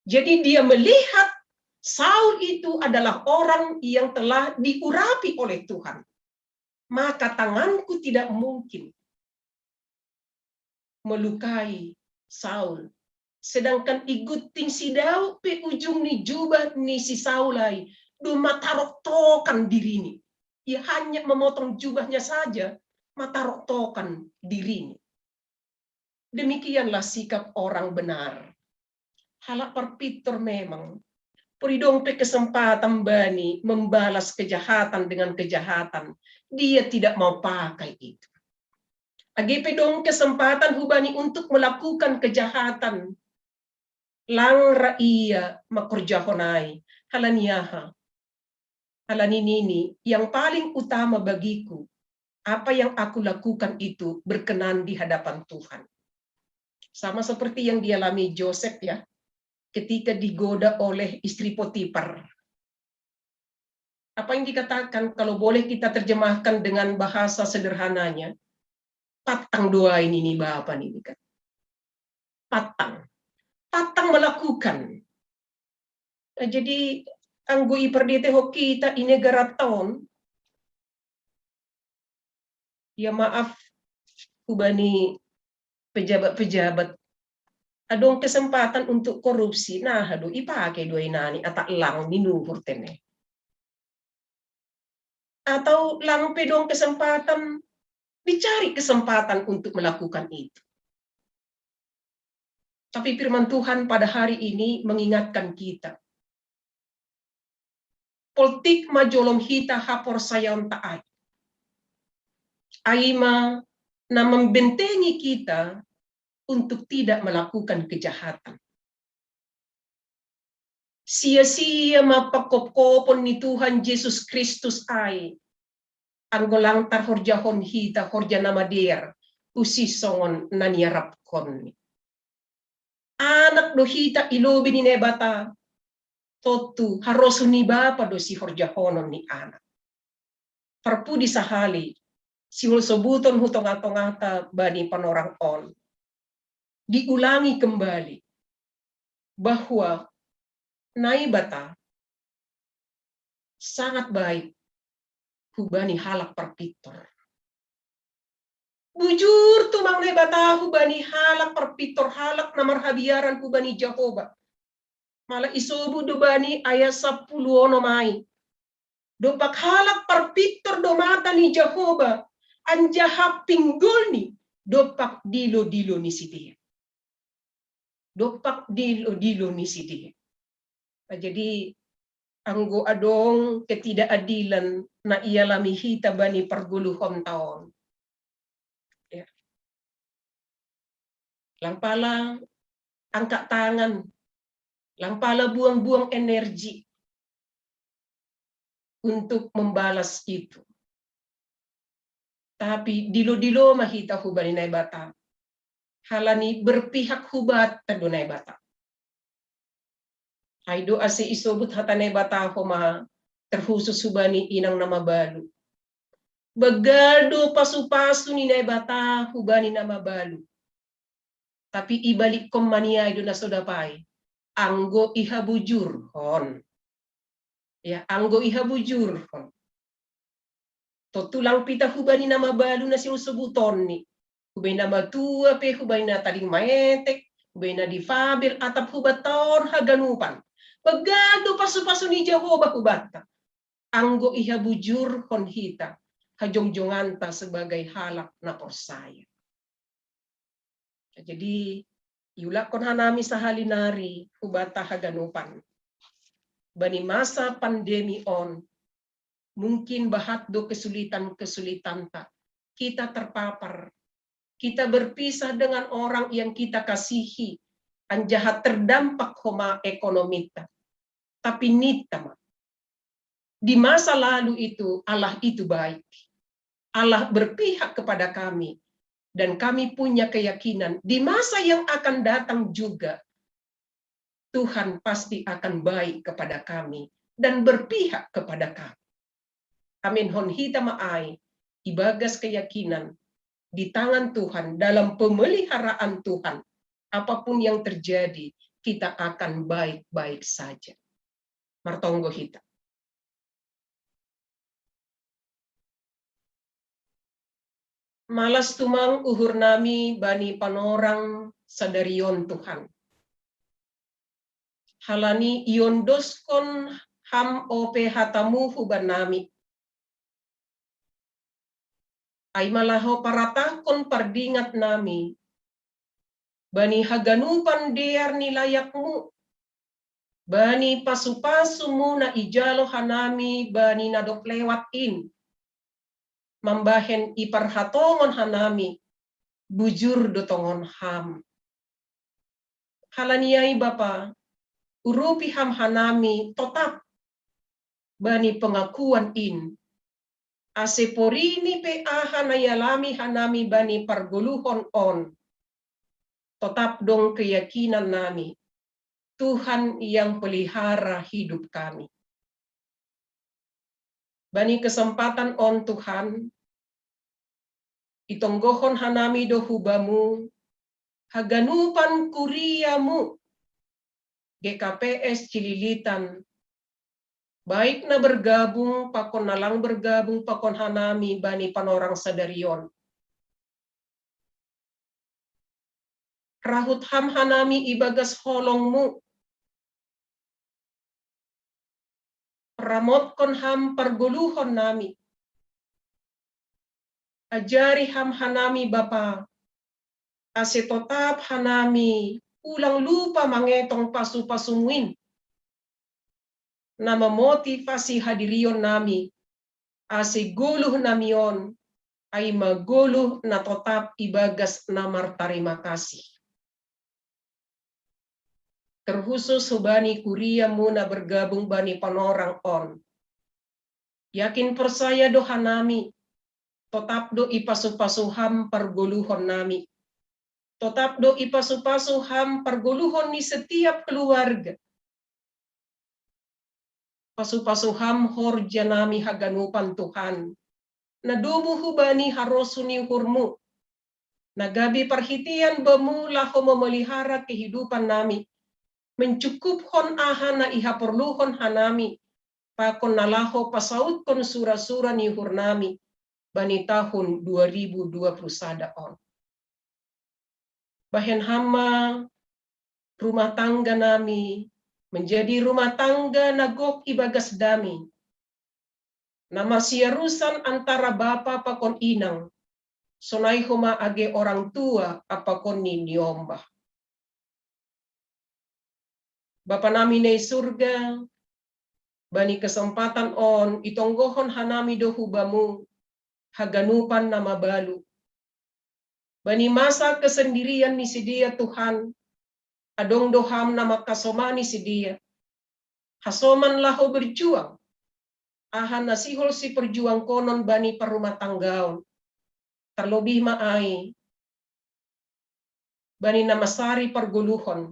Jadi dia melihat Saul itu adalah orang yang telah diurapi oleh Tuhan. Maka tanganku tidak mungkin melukai Saul. Sedangkan iguting si Daud pe ujung ni jubah ni si Saulai. Dumataroktokan diri ni. Ia hanya memotong jubahnya saja. Mataroktokan diri ni. Demikianlah sikap orang benar. Halak perpitor memang. Peridong pe kesempatan bani membalas kejahatan dengan kejahatan. Dia tidak mau pakai itu. Agepe dong kesempatan hubani untuk melakukan kejahatan. Langra iya makurjahonai. Halaniyaha. Halaninini yang paling utama bagiku. Apa yang aku lakukan itu berkenan di hadapan Tuhan. Sama seperti yang dialami Joseph ya. Ketika digoda oleh istri Potifar. Apa yang dikatakan kalau boleh kita terjemahkan dengan bahasa sederhananya, patang doa ini Bapak nih kan. Patang melakukan. Nah, jadi anggo iperdete hoki kita ini garaton. Ya maaf kubani pejabat-pejabat adong kesempatan untuk korupsi. Nah, aduh ipake dua inani atak lang minuhur tene. Atau lang pedong kesempatan, dicari kesempatan untuk melakukan itu. Tapi firman Tuhan pada hari ini mengingatkan kita. Politik majolom hita hapor sayon taat. Aima na membentengi kita untuk tidak melakukan kejahatan. Sia-sia mapakopkopon ni Tuhan Yesus Kristus ay anggolang tar horjahon hita horja nama der usisongon naniarapkon. Anak do hita ilobi ni nebata totu harosu ni bapa do si horjahonon ni anak. Perpudi sahali siul sobuton hutong-atongata bani panorang on. Diulangi kembali bahwa naibata sangat baik hubani halak perpitor. Bujur tumang naibata hubani halak perpitor halak namar habiaran hubani Jehovah. Malah isobu dubani ayat 10 ono mai. Dopak halak perpitor domata ni Jehovah anjaha pinggulni dopak dilo-dilo ni sidia. Dopak dilo-dilo ni sidia. Nah, jadi anggo adong ketidakadilan na ialami hita bani perguluhon taon. Ya. Langpala angkat tangan, langpala buang-buang energi untuk membalas itu. Tapi dilo-dilo mahita hubani naibata. Halani berpihak hubat tadunay bata. Ay do ase isobut hatanay bata ko terkhusus hubani inang nama balu. Bagaldo pasu-pasu ni nay bata hubani nama balu. Tapi ibalik kom mania do na sodapay. Anggo ihabujur hon. Ya, anggo ihabujur hon. Totulang pita hubani nama balu na sinusubuton ni. Hubay na matua pe, hubay na taling maetek, hubay na difabel, atap hubaton haganupan. Pagado pasu-pasu ni Jehovah hubata. Anggo ihabujur hon hita, hajongjonganta sebagai halak na porsaya. Jadi, iulakon hanami sa halinari, hubata haganupan. Bani masa pandemi on, mungkin bahatdo kesulitan-kesulitan tak. Kita terpapar. Kita berpisah dengan orang yang kita kasihi. Anjahat terdampak homa ekonomi. Tapi nita. Di masa lalu itu, Allah itu baik. Allah berpihak kepada kami. Dan kami punya keyakinan. Di masa yang akan datang juga, Tuhan pasti akan baik kepada kami. Dan berpihak kepada kami. Amin hon hita maai. Ibagas keyakinan. Di tangan Tuhan, dalam pemeliharaan Tuhan, apapun yang terjadi, kita akan baik-baik saja. Martonggo hita. Malas tumang uhur nami bani panorang sadarion Tuhan. Halani iondoskon ham ope hatamu huban nami. Ay malaho paratakon pardingat nami. Bani haganupan dear nilayakmu. Bani pasu-pasumu na ijalo hanami bani nadok lewatin. Mambahen iparhatongon hanami. Bujur dotongon ham. Halaniai Bapa. Urupi ham hanami totap. Bani pengakuan in. Aseporini pe aha na yalami hanami bani parguluhon on. Tetap dong keyakinan nami. Tuhan yang pelihara hidup kami. Bani kesempatan on Tuhan, itonggohon hanami do hubamu, haganupan kuriamu, GKPS Cililitan, baik na bergabung, pakon nalang bergabung, pakon hanami, bani panorang sadarion. Rahut ham hanami ibagas holongmu, ramot kon ham perguluhon nami, ajari ham hanami Bapa, ase totap hanami, ulang lupa mangetong pasu-pasumuin, na memotivasi hadirion nami, ase guluh namion, ay maguluh na totap ibagas namar tarima kasih. Terkhusus hubani kuria muna bergabung bani panorang on. Yakin persaya do hanami, totap do ipasuh-pasuham perguluhon nami. Totap do ipasuh-pasuham perguluhon ni setiap keluarga. Pasuh-pasuham horja nami haganupan Tuhan. Nadumu hubani harosuni hurmu. Nagabi perhitian bemu laho memelihara kehidupan nami. Mencukup hon ahana iha perluhon hanami, pakon nalaho pasaut kon sura-sura ni hurnami, bani tahun 2020 on. Bahen hama rumah tangga nami, menjadi rumah tangga nagok ibagas dami. Nama siarusan antara bapa pakon inang, sonai homa age orang tua apakon ni niombah. Bapa nami nei surga, bani kesempatan on, itonggohon hanami do hubamu, haganupan nama balu. Bani masa kesendirian ni sidia Tuhan, adong doham nama kasomani sidia. Hasoman laho berjuang, ahan nasihol si perjuang konon bani perumah tanggaon. Terlebih maai, bani namasari perguluhon.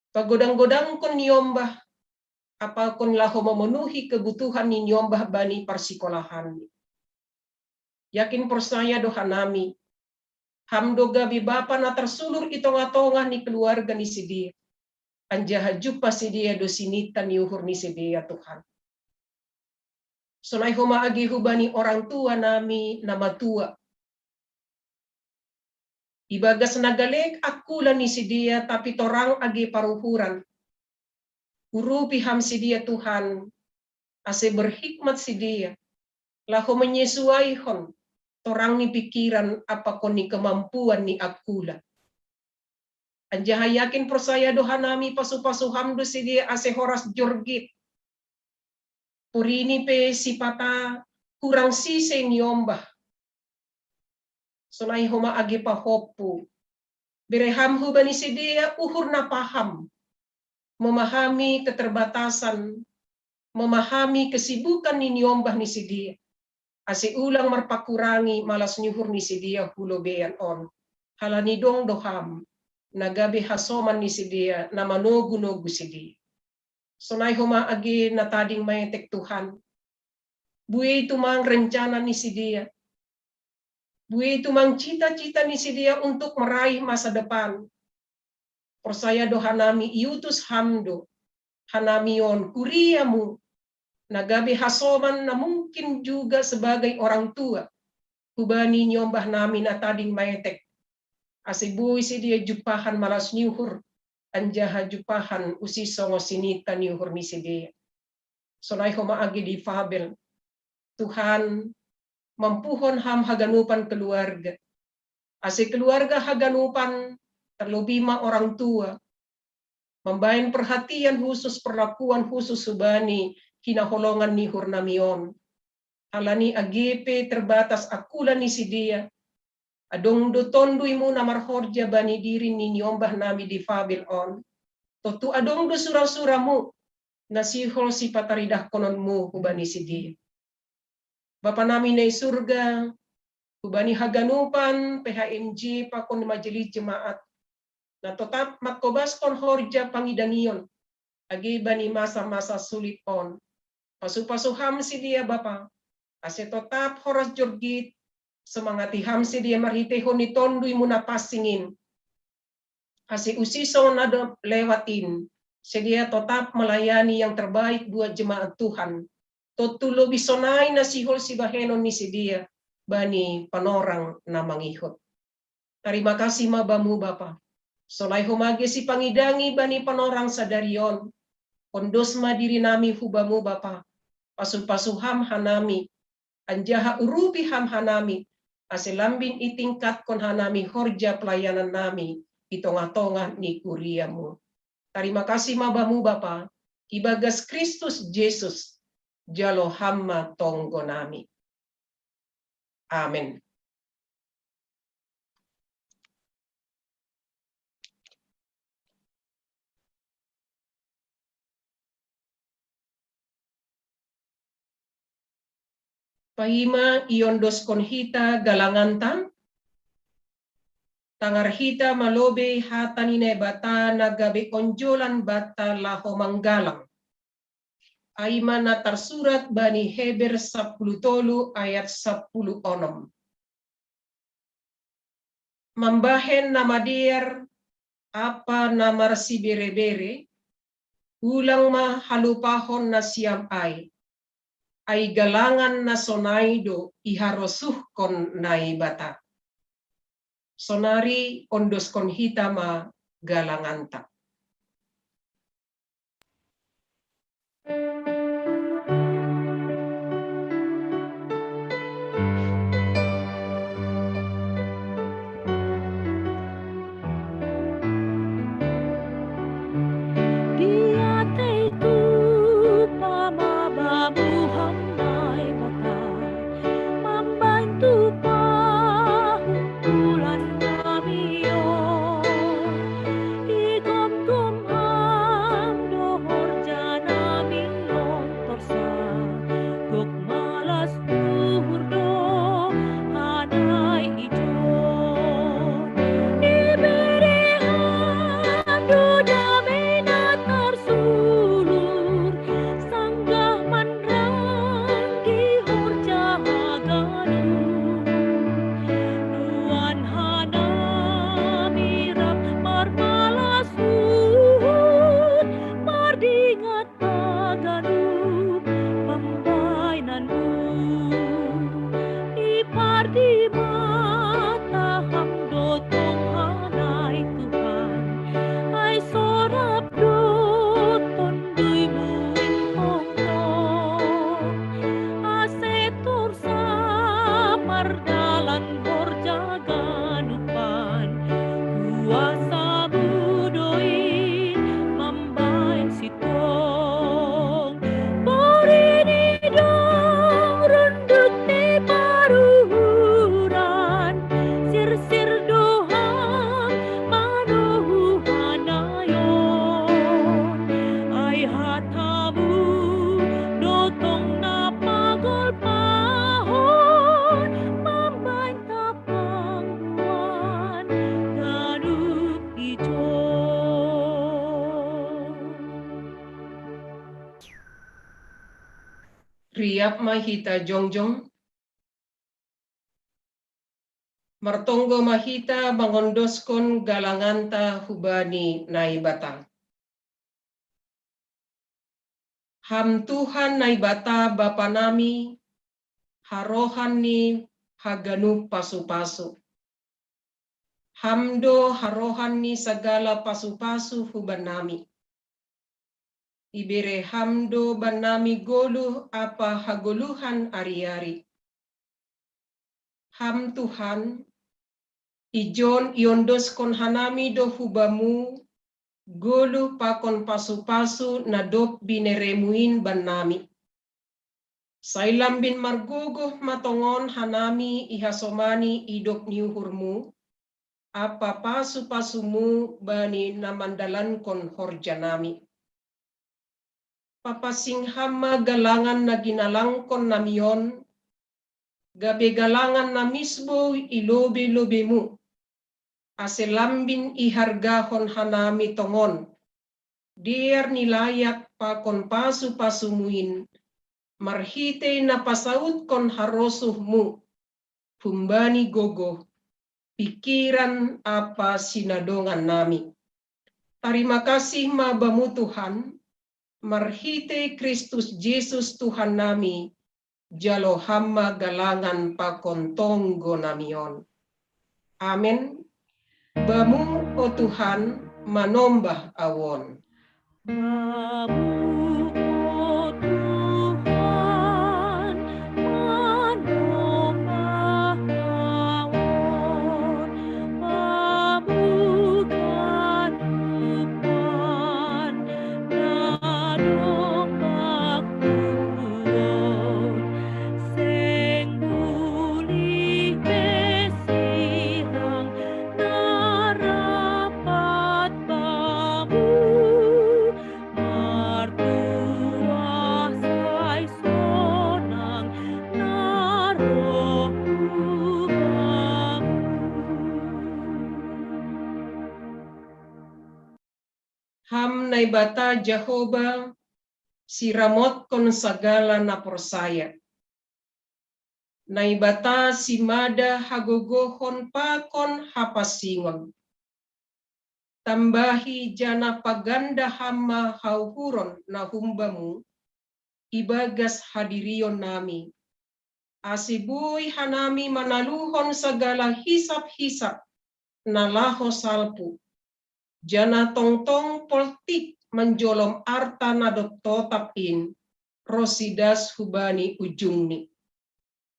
Pagodang-godang kon niombah, apa kon laho memenuhi kebutuhan ni niombah bani persikolahan. Yakin persaya dohanami, hamdo gabi bapa na tersulur itong-atongah ni keluarga ni sidia. Anjaha jupa sidia do sinita ni uhur ni sidia Tuhan. Sonai homa agi hubani orang tua nami nama tua. Ibagas nagalek akula ni sidia tapi torang agi paruhuran. Urupi ham sidia Tuhan, ase berhikmat sidia. Laho menyesuaihon torang ni pikiran apakon ni kemampuan ni akula. Anjaha yakin persaya dohanami pasu-pasuham do sidia ase horas jorgit. Purini pe sipata kurang sise niombah. Sonai homa agi pahopu. Bereham hubani sidia uhur na paham. Memahami keterbatasan. Memahami kesibukan ni niombah ni sidia. Ase ulang marpakurangi malas nyuhur ni sidia hulo bean on. Halani dong doham. Nagabi hasoman ni sidia na manogu-nogu sidia. Sonai homa agi natading mayetek Tuhan. Buwi tumang rencana ni sidia. Buwi tumang cita-cita ni sidia untuk meraih masa depan. Persaya do hanami iutus hamdo. Hanamion kuriamu. Nagabi hasoman na mungkin juga sebagai orang tua. Hubani nyombah nami natading mayetek. Asibuwi sidia jupahan malas nyuhur. Anjaha jupahan usi songo sinita nyuhur ni sidia. Sonai homa agi di fabel. Tuhan mampuhon ham haganupan keluarga. Ase keluarga haganupan terlebih ma orang tua. Membain perhatian khusus, perlakuan khusus subani hinaholongan ni hurnamion. Halani AGP terbatas akula ni sidia. Adong do tondui mo na marhorja bani diri ni nyombah nami di fabil on. Totu adong do surah-surah mo. Nasihol si pataridah konon mo hubani sidia. Bapa nami nei surga, hubani haganupan PHMJ pakon majelis jemaat. Na tetap makobas kon horja pangidangion. Agi bani masa-masa sulit on. Pasu-pasu ham si dia Bapa. Ase tetap horas jorgit semangati ham si dia marhiteho ni tondui muna pasingin. Ase usiso nada lewatin. Sedia tetap melayani yang terbaik buat jemaat Tuhan. Totulo bisonai na sihol si baheno ni sedia bani panorang na mangihot. Terima kasih mabamu Bapa. Solai homage si pangidangi bani panorang sadarion. Kondos madiri nami hubamu Bapa. Pasu-pasuham hanami. Anjaha urubi ham hanami. Aselambin itingkat kon hanami horja pelayanan nami. Itonga-tonga ni kuriamu. Terima kasih mabamu Bapa. Ibagas Kristus Yesus. Jalo hamma tonggo nami. Amin. Pahima iondos konhita galangantang. Tangarhita malobe hatanine bata nagabe onjolan bata laho manggalang. Aima na tersurat bani Heber 10 ayat 10. Mambahen nama dier apa namar si bere-bere, ulang ma halupahon na siam ay galangan na sonaido iharosuh kon nai bata. Sonari ondos kon hitama galanganta. Dia itu pamabamu hamai bata, membantu pahumpulan namiyo. Igom-gom ham dohor jana minong torsa, gok malas duhur do hanai ijon. Iberi hando damai na tersulur, sanggah manrangi horja haganu. Nuan hana mirap marmalasud, mardingat paganu pambainanmu. Ipardi mata hamdo tong hanai Tuhan, ay sorap do tondui muin hongkong. Asetur sa mardalan horjaga nupan, kuasa budoi mambain sitong. Borini dong runduk ni paruhuran, sir-sir dohang manuhu hanayon. Ay hatamu dotong na pagol pahon, mambain tapang buwan ganup ijon. Riap mahita jongjong. Martonggo mahita mangondoskon galanganta hubani naibata. Ham Tuhan naibata Bapa nami, harohan ni haganu pasu-pasu. Hamdo harohan ni segala pasu-pasu huban nami. Ibere hamdo banami goluh apa hagoluhan ari-ari. Ham Tuhan, ijon iondos kon hanami do hubamu, goluh pakon pasu-pasu nadop bineremuin banami. Sailam bin marguguh matongon hanami ihasomani idok niuhurmu, apa pasu-pasumu bani namandalan kon horjanami. Papasing hama galangan na ginalangkon namion, gabe galangan na misbo ilobe-lobemu, aselambin ihargahon hanami tongon, dier nilayat pakon pasu-pasumuin, marhite napasaut kon harosuhmu, humbani gogo, pikiran apa sinadongan nami. Terima kasih mabamu Tuhan, marhite Kristus Yesus Tuhan nami, jalo hama galangan pakontonggo namion. Amin. Bamu o Tuhan, manombah awon. Bamu o Tuhan, manombah awon. Bamu kadupan, nadombak tuon. Seng bulih besirang, narapat bamu. Martua sai sonang, narohu bamu. Ham naibata Jehovah, siramot kon sagala naporsaya. Naibata simada hagogohon pakon hapasingon. Tambahi jana paganda hama hauhuron na humbamu, ibagas hadirion nami. Asibuy hanami manaluhon sagala hisap-hisap na laho salpu. Jana tongtong politik menjolom arta nadot tapin, rosidas hubani ujungni.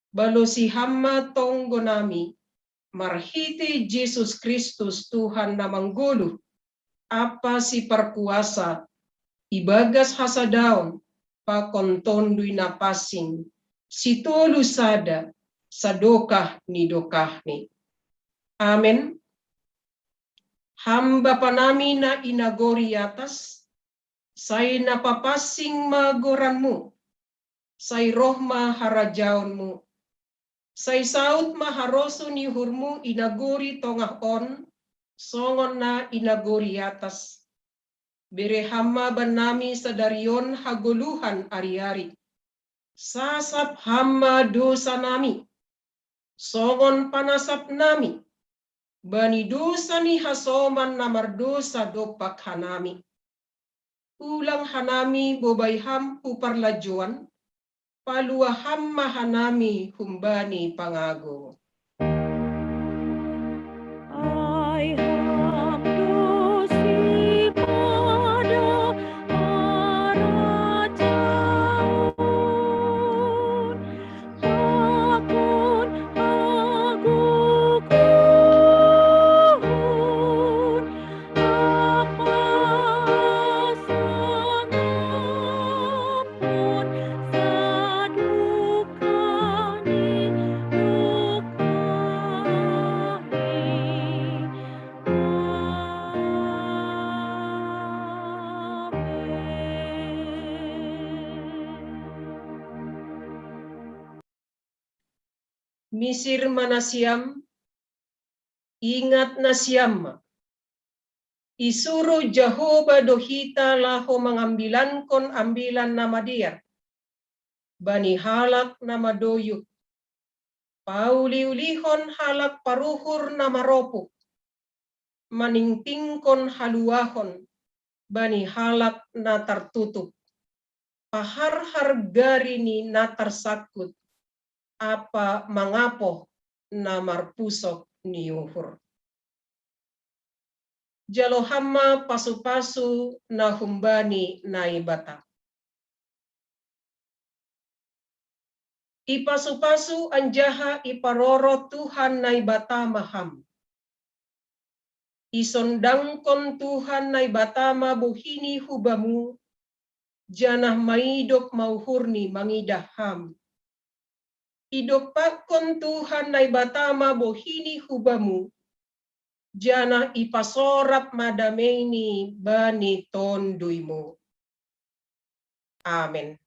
Balo si hamma tonggo nami, marhiti Yesus Kristus Tuhan namangguluh, apa si perkuasa, ibagas hasadaon, pakontonduy napasing, si tolu sada, sadokah ni dokahni. Amen. Hamba panami na inagori atas, say napapasing magoranmu, say rohma harajaonmu, say saut maharoso ni hurmu inagori tongahon, songon na inagori atas. Bere hama banami sadarion haguluhan ari-ari. Sasap hama dosa nami, songon panasap nami, bani dosa ni hasoman namardosa dopak hanami. Ulang hanami bobay ham uparlajuan, palua hamma hanami humbani pangago. Ay hamdo si pada arajaon, pakon aguguhon, apa sangapun sadukani dukahi. Misir manasiam, ingat nasiam. Isuru Jehovah dohita laho mengambilan kon ambilan nama dia. Bani halak nama doyuk. Pauliulihon halak paruhur nama ropuk. Maningtingkon haluahon. Bani halak na tertutup. Pahar hargarini na tersakut. Apa mangapoh na marpusok niuhur. Jalohamma pasu-pasu na humbani naibata. Ipasu-pasu anjaha iparoro Tuhan naibata maham. Isondangkon Tuhan naibata mabuhini hubamu, janah maidok mauhurni mangidaham. Idopakon Tuhan naibata mabuhini hubamu, jana ipasorap madameni bani tonduymu. Amin.